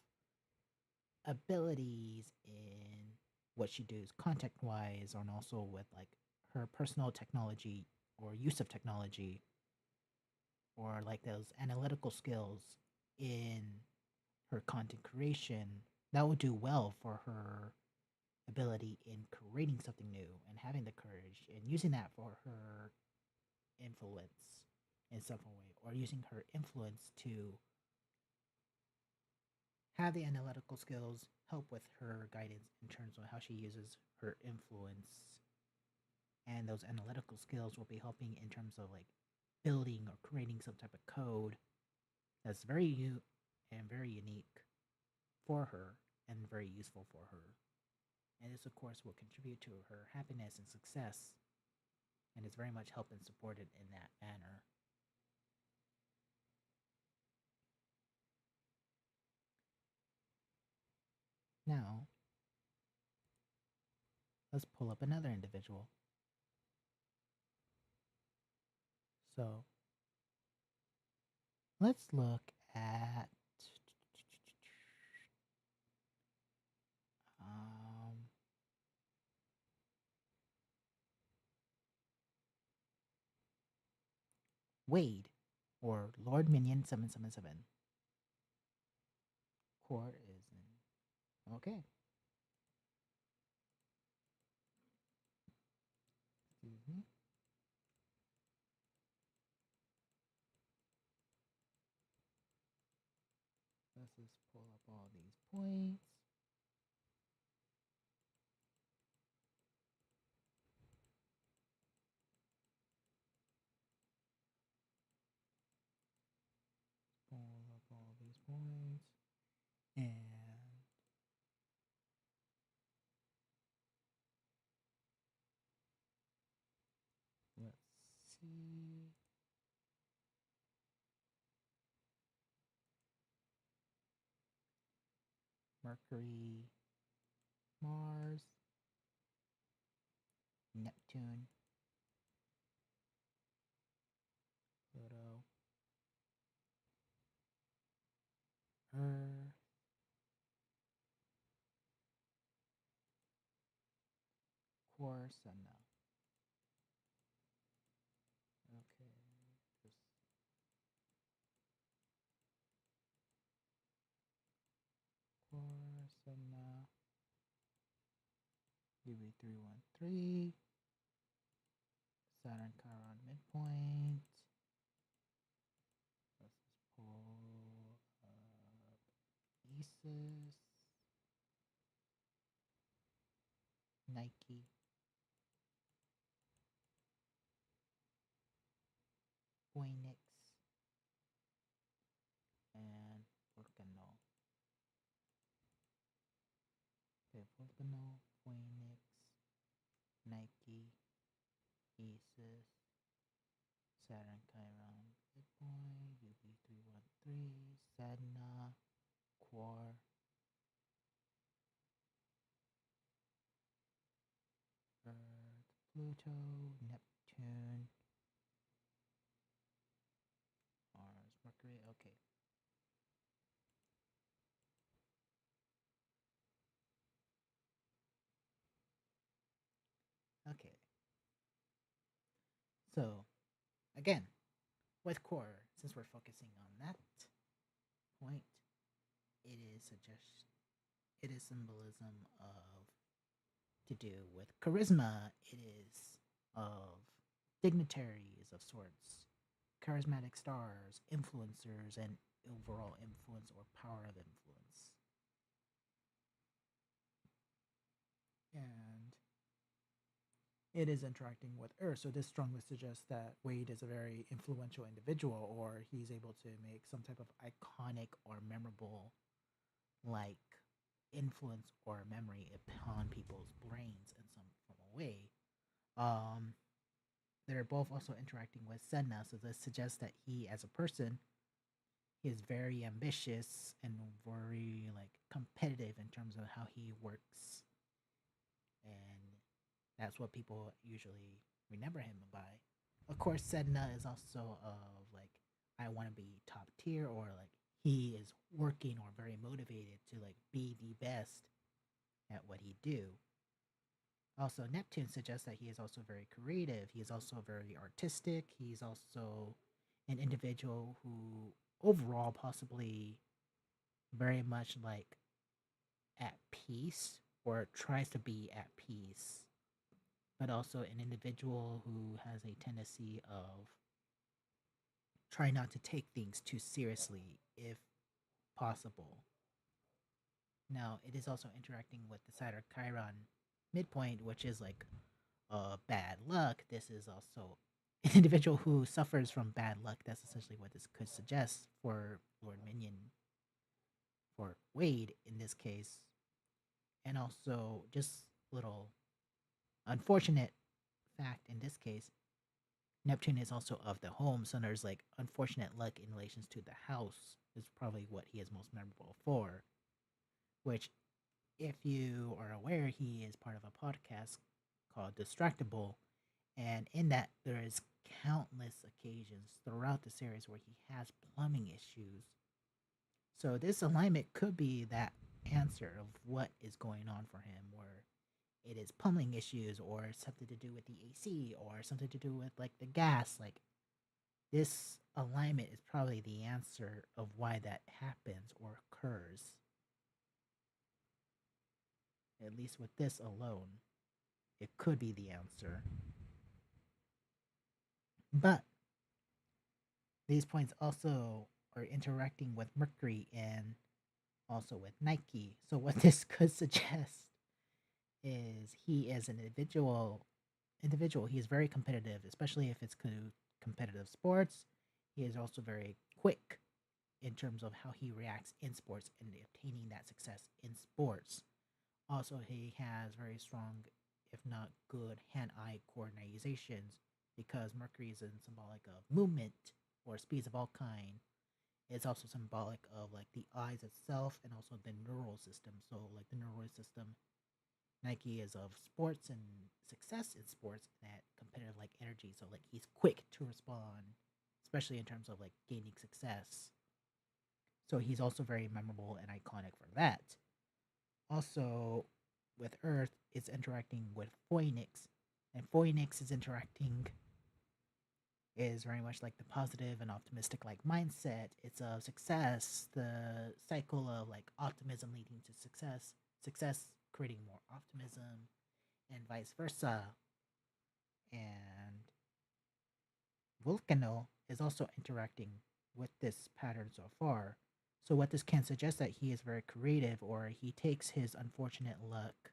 abilities in what she does content wise, and also with like her personal technology or use of technology, or like those analytical skills in her content creation, that would do well for her ability in creating something new and having the courage and using that for her influence in some way, or using her influence to have the analytical skills help with her guidance in terms of how she uses her influence, and those analytical skills will be helping in terms of like building or creating some type of code that's very new and very unique for her and very useful for her. And this, of course, will contribute to her happiness and success, and is very much helped and supported in that manner. Now, let's pull up another individual. So, let's look at um, Wade, or Lord Minion 777. Core is in. Okay. Excuse me. Let's just pull up all these points. Pull up all these points. And let's see. Mercury, Mars, Neptune, Pluto, Earth, course, and no. Okay. Just Sedna, UV313, Saturn Chiron midpoint. Let's just pull Isis, Nike, Phoenix, and Volcano. Okay, Volcano, Phoenix, Nike, Isis, Saturn Chiron midpoint, UV313, Sedna, Quar, Earth, Pluto, Neptune, Mars, Mercury. Okay. Okay. So, again, with core, since we're focusing on that point, it is suggest it is symbolism of to do with charisma. It is of dignitaries of sorts, charismatic stars, influencers, and overall influence or power of influence. And it is interacting with Earth. So this strongly suggests that Wade is a very influential individual, or he's able to make some type of iconic or memorable, like, influence or memory upon people's brains in some form of way. Um, they're both also interacting with Sedna, so this suggests that he, as a person, is very ambitious and very like competitive in terms of how he works, and that's what people usually remember him by. Of course, Sedna is also of like I want to be top tier, or like he is working or very motivated to like be the best at what he do. Also, Neptune suggests that he is also very creative. He is also very artistic. He's also an individual who overall possibly very much like at peace or tries to be at peace, but also an individual who has a tendency of trying not to take things too seriously if possible. Now, it is also interacting with the Saturn Chiron midpoint, which is like bad luck. This is also an individual who suffers from bad luck. That's essentially what this could suggest for Lord Minion, for Wade in this case. And also, just little unfortunate fact in this case, Neptune is also of the home, so there's like unfortunate luck in relations to the house, is probably what he is most memorable for. Which, if you are aware, he is part of a podcast called Distractible, and in that there is countless occasions throughout the series where he has plumbing issues. So this alignment could be that answer of what is going on for him, where it is plumbing issues or something to do with the AC or something to do with like the gas. Like, this alignment is probably the answer of why that happens or occurs. At least with this alone, it could be the answer. But these points also are interacting with Mercury and also with Nike. So what this could suggest is he is an individual. He is very competitive, especially if it's competitive sports. He is also very quick in terms of how he reacts in sports and obtaining that success in sports. Also, he has very strong, if not good, hand-eye coordinations because Mercury is symbolic of movement or speeds of all kind. It's also symbolic of like the eyes itself and also the neural system. So, like the neural system, Nike is of sports and success in sports and that competitive like energy. So, like he's quick to respond, especially in terms of like gaining success. So he's also very memorable and iconic for that. Also, with Earth, it's interacting with Phoenix, and Phoenix is interacting is very much like the positive and optimistic like mindset. It's a success, the cycle of like optimism leading to success, success creating more optimism, and vice versa. And Vulcano is also interacting with this pattern so far. So what this can suggest that he is very creative, or he takes his unfortunate luck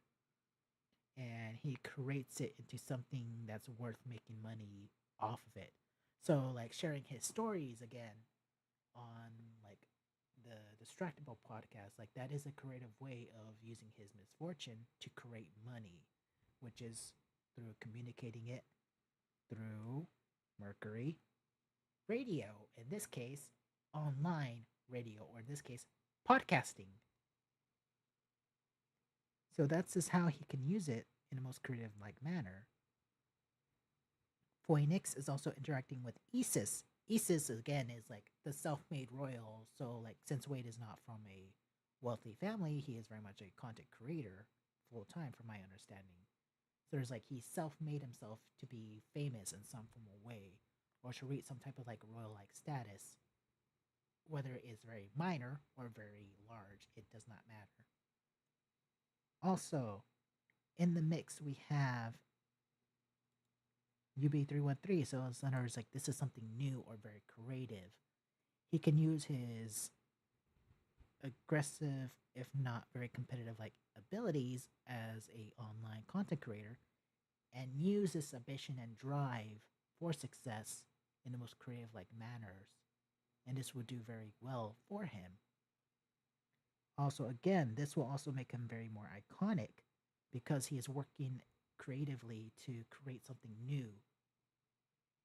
and he creates it into something that's worth making money off of it. So like sharing his stories again on like the Distractible podcast, like that is a creative way of using his misfortune to create money, which is through communicating it through Mercury radio, in this case, online radio, or in this case, podcasting. So that's just how he can use it in the most creative like manner. Phoenix is also interacting with Isis. Isis again is like the self-made royal. So like since Wade is not from a wealthy family, he is very much a content creator full time, from my understanding. So there's like he self-made himself to be famous in some form or way, or to reach some type of like royal like status, whether it is very minor or very large, it does not matter. Also, in the mix, we have UB313. So, in other words, like this is something new or very creative. He can use his aggressive, if not very competitive, like abilities as a online content creator, and use this ambition and drive for success in the most creative like manners. And this would do very well for him. Also, again, this will also make him very more iconic because he is working creatively to create something new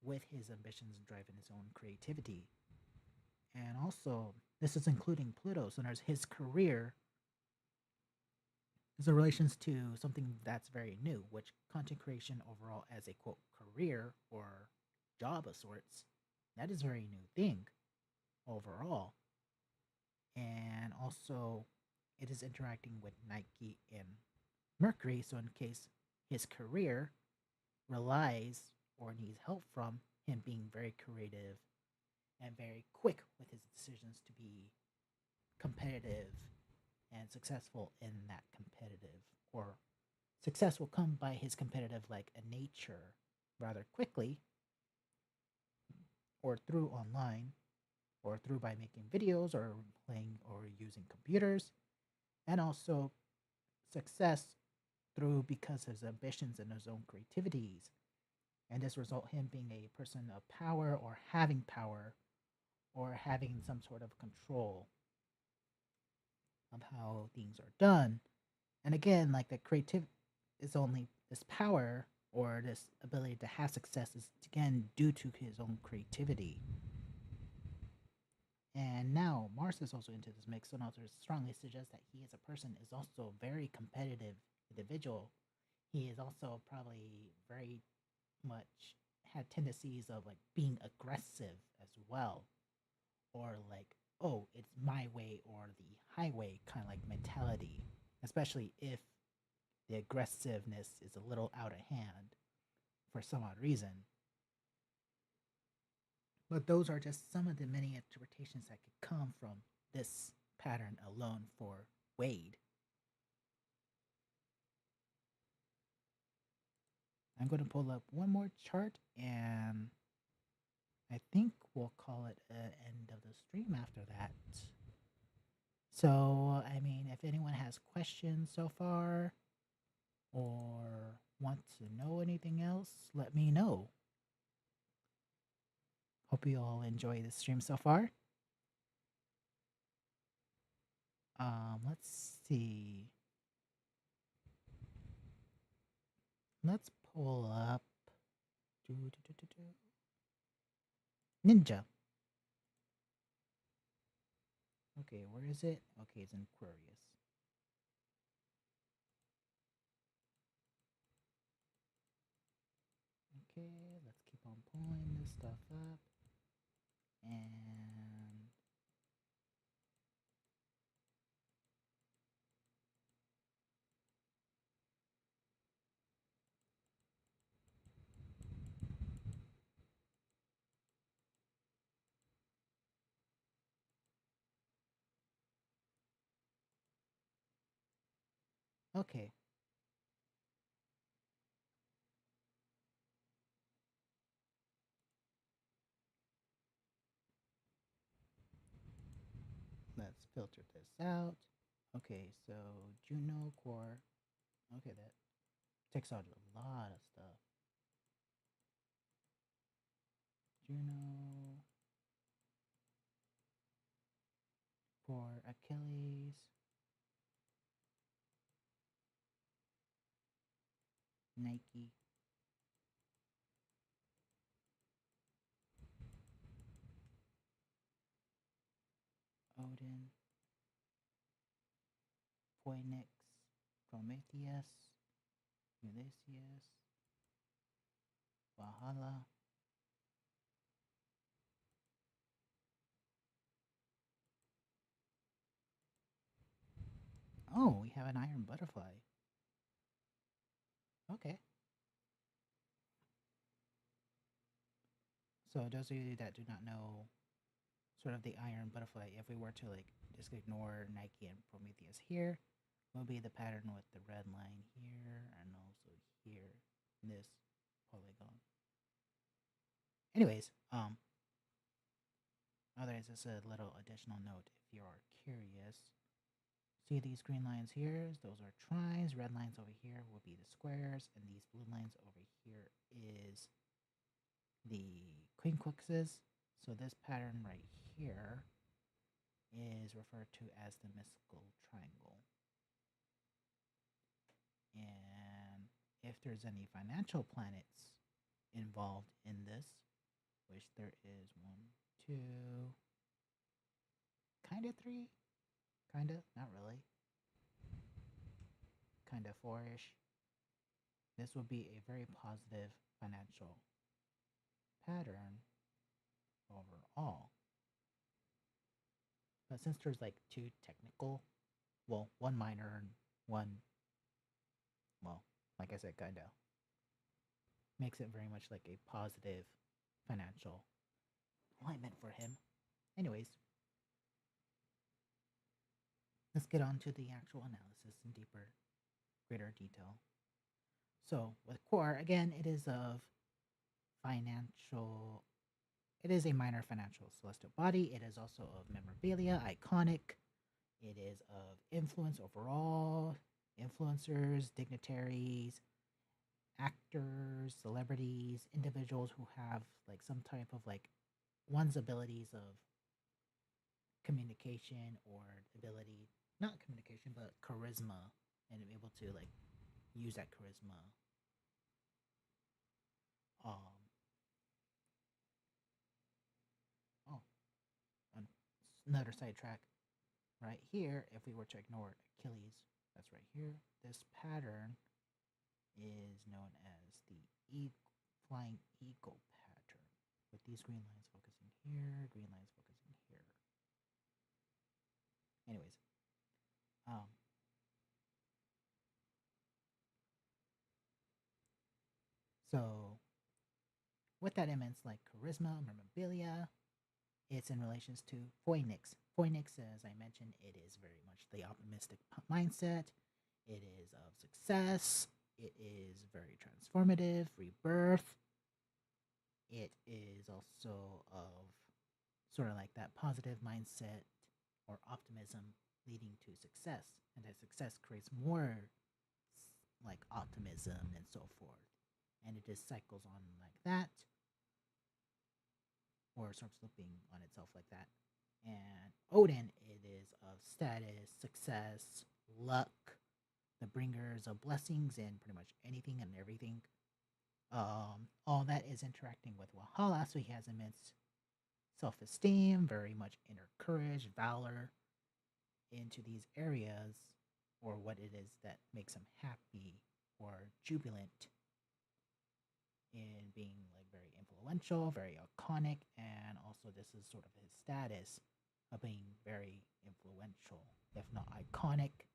with his ambitions and driving his own creativity. And also, this is including Pluto. So there's his career is in relations to something that's very new, which content creation overall as a quote career or job of sorts, that is a very new thing overall. And also, it is interacting with Nike and Mercury. So in case his career relies or needs help from him being very creative and very quick with his decisions to be competitive and successful in that competitive, or success will come by his competitive like a nature rather quickly, or through online, or through by making videos or playing or using computers, and also success through because of his ambitions and his own creativities, and this result him being a person of power, or having some sort of control of how things are done. And again, like the creative is only this power or this ability to have success is again due to his own creativity. And now Mars is also into this mix, so now it strongly suggests that he as a person is also a very competitive individual. He is also probably very much had tendencies of like being aggressive as well, or like, oh, it's my way or the highway kind of like mentality, especially if the aggressiveness is a little out of hand for some odd reason. But those are just some of the many interpretations that could come from this pattern alone for Wade. I'm going to pull up one more chart, and I think we'll call it an end of the stream after that. So, I mean, if anyone has questions so far or want to know anything else, let me know. Hope you all enjoy the stream so far. Let's see. Let's pull up Ninja. Okay, where is it? Okay, it's in Aquarius. Okay, let's keep on pulling this stuff up. And Okay. Let's filter this out. Okay, so Juno core. Okay, that takes out a lot of stuff. Juno for Achilles, Nike, Odin, Phoenix, Prometheus, Ulysses, Valhalla. Oh, we have an iron butterfly. Okay. So those of you that do not know sort of the iron butterfly, if we were to like just ignore Nike and Prometheus here, will be the pattern with the red line here and also here, this polygon. Anyways, otherwise, just a little additional note if you are curious. See these green lines here? Those are trines. Red lines over here will be the squares, and these blue lines over here is the quincunxes. So this pattern right here is referred to as the mystical triangle. And if there's any financial planets involved in this, which there is one, two, kind of three, kind of, not really, kind of four-ish, this would be a very positive financial pattern overall. But since there's like two technical, well, one minor and one, well, like I said, kind of makes it very much like a positive financial alignment for him. Anyways, let's get on to the actual analysis in deeper, greater detail. So with core, again, it is of financial. It is a minor financial celestial body. It is also of memorabilia, iconic. It is of influence overall, influencers, dignitaries, actors, celebrities, individuals who have like some type of like one's abilities of communication or ability, not communication, but charisma, and able to like use that charisma. Um, oh, another sidetrack right here. If we were to ignore Achilles, that's right here. This pattern is known as the flying eagle pattern, with these green lines focusing here, green lines focusing here. Anyways, um, so with that immense like charisma, memorabilia, it's in relations to Phoenix. Phoenix, as I mentioned, it is very much the optimistic mindset. It is of success. It is very transformative, rebirth. It is also of sort of like that positive mindset or optimism leading to success. And that success creates more like optimism and so forth. And it just cycles on like that, or starts looping on itself like that. And Odin, it is of status, success, luck, the bringers of blessings in pretty much anything and everything. All that is interacting with Valhalla, so he has immense self-esteem, very much inner courage, valor into these areas, or what it is that makes him happy or jubilant in being like very influential, very iconic, and also this is sort of his status of being very influential, if not iconic,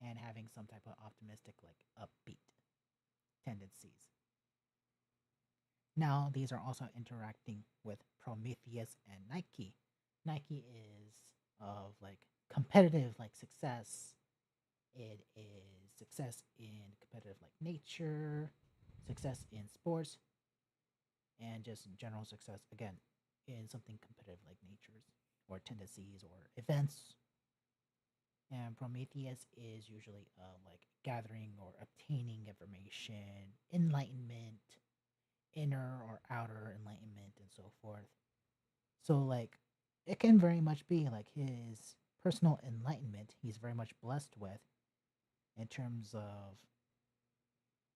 and having some type of optimistic, like upbeat tendencies. Now, these are also interacting with Prometheus and Nike. Nike is of like competitive, like success. It is success in competitive like nature, success in sports, and just general success again in something competitive like natures or tendencies or events. And Prometheus is usually like gathering or obtaining information, enlightenment, inner or outer enlightenment, and so forth. So, like, it can very much be like his personal enlightenment he's very much blessed with in terms of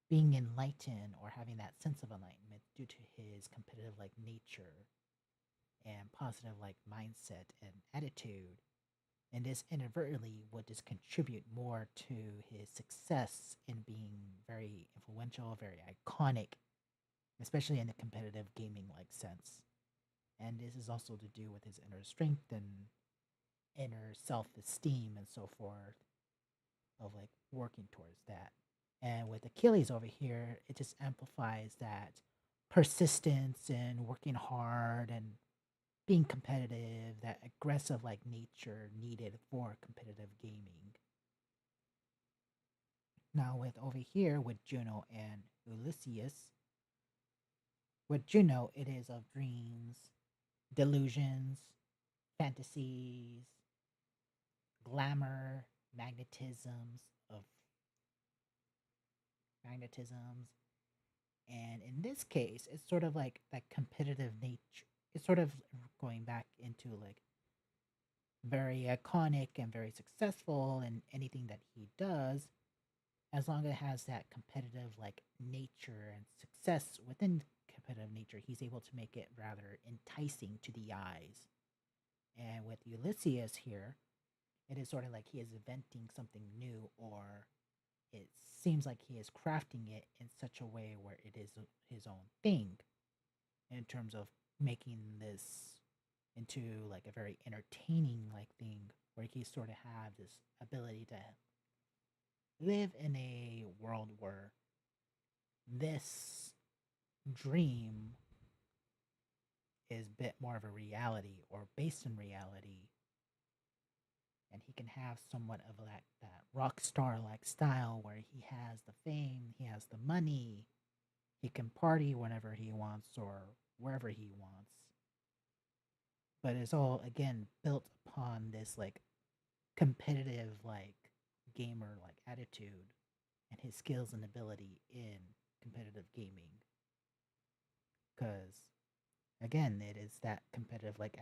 being enlightened or having that sense of enlightenment due to his competitive like nature and positive like mindset and attitude. And this inadvertently would just contribute more to his success in being very influential, very iconic, especially in the competitive gaming like sense. And this is also to do with his inner strength and inner self esteem and so forth, of like working towards that. And with Achilles over here, it just amplifies that persistence and working hard and being competitive, that aggressive like nature needed for competitive gaming. Now with over here with Juno and Ulysses, with Juno it is of dreams, delusions, fantasies, glamour, magnetisms of magnetisms. And in this case, it's sort of like that competitive nature. It's sort of going back into like very iconic and very successful in anything that he does, as long as it has that competitive like nature and success within competitive nature, he's able to make it rather enticing to the eyes. And with Ulysses here, it is sort of like he is inventing something new, or it seems like he is crafting it in such a way where it is his own thing in terms of making this into like a very entertaining like thing where he sort of have this ability to live in a world where this dream is a bit more of a reality or based in reality, and he can have somewhat of that rock star like style where he has the fame, he has the money, he can party whenever he wants or wherever he wants. But it's all again built upon this like competitive like gamer like attitude and his skills and ability in competitive gaming. Because again, it is that competitive like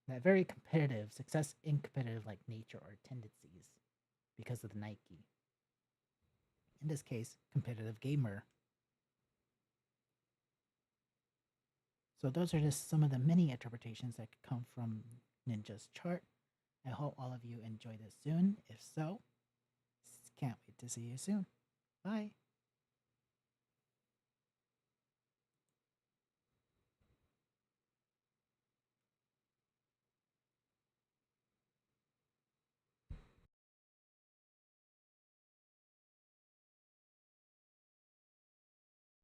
that very competitive success in competitive like nature or tendencies because of the Nike. In this case, competitive gamer. So those are just some of the many interpretations that could come from Ninja's chart. I hope all of you enjoy this soon. If so, can't wait to see you soon. Bye.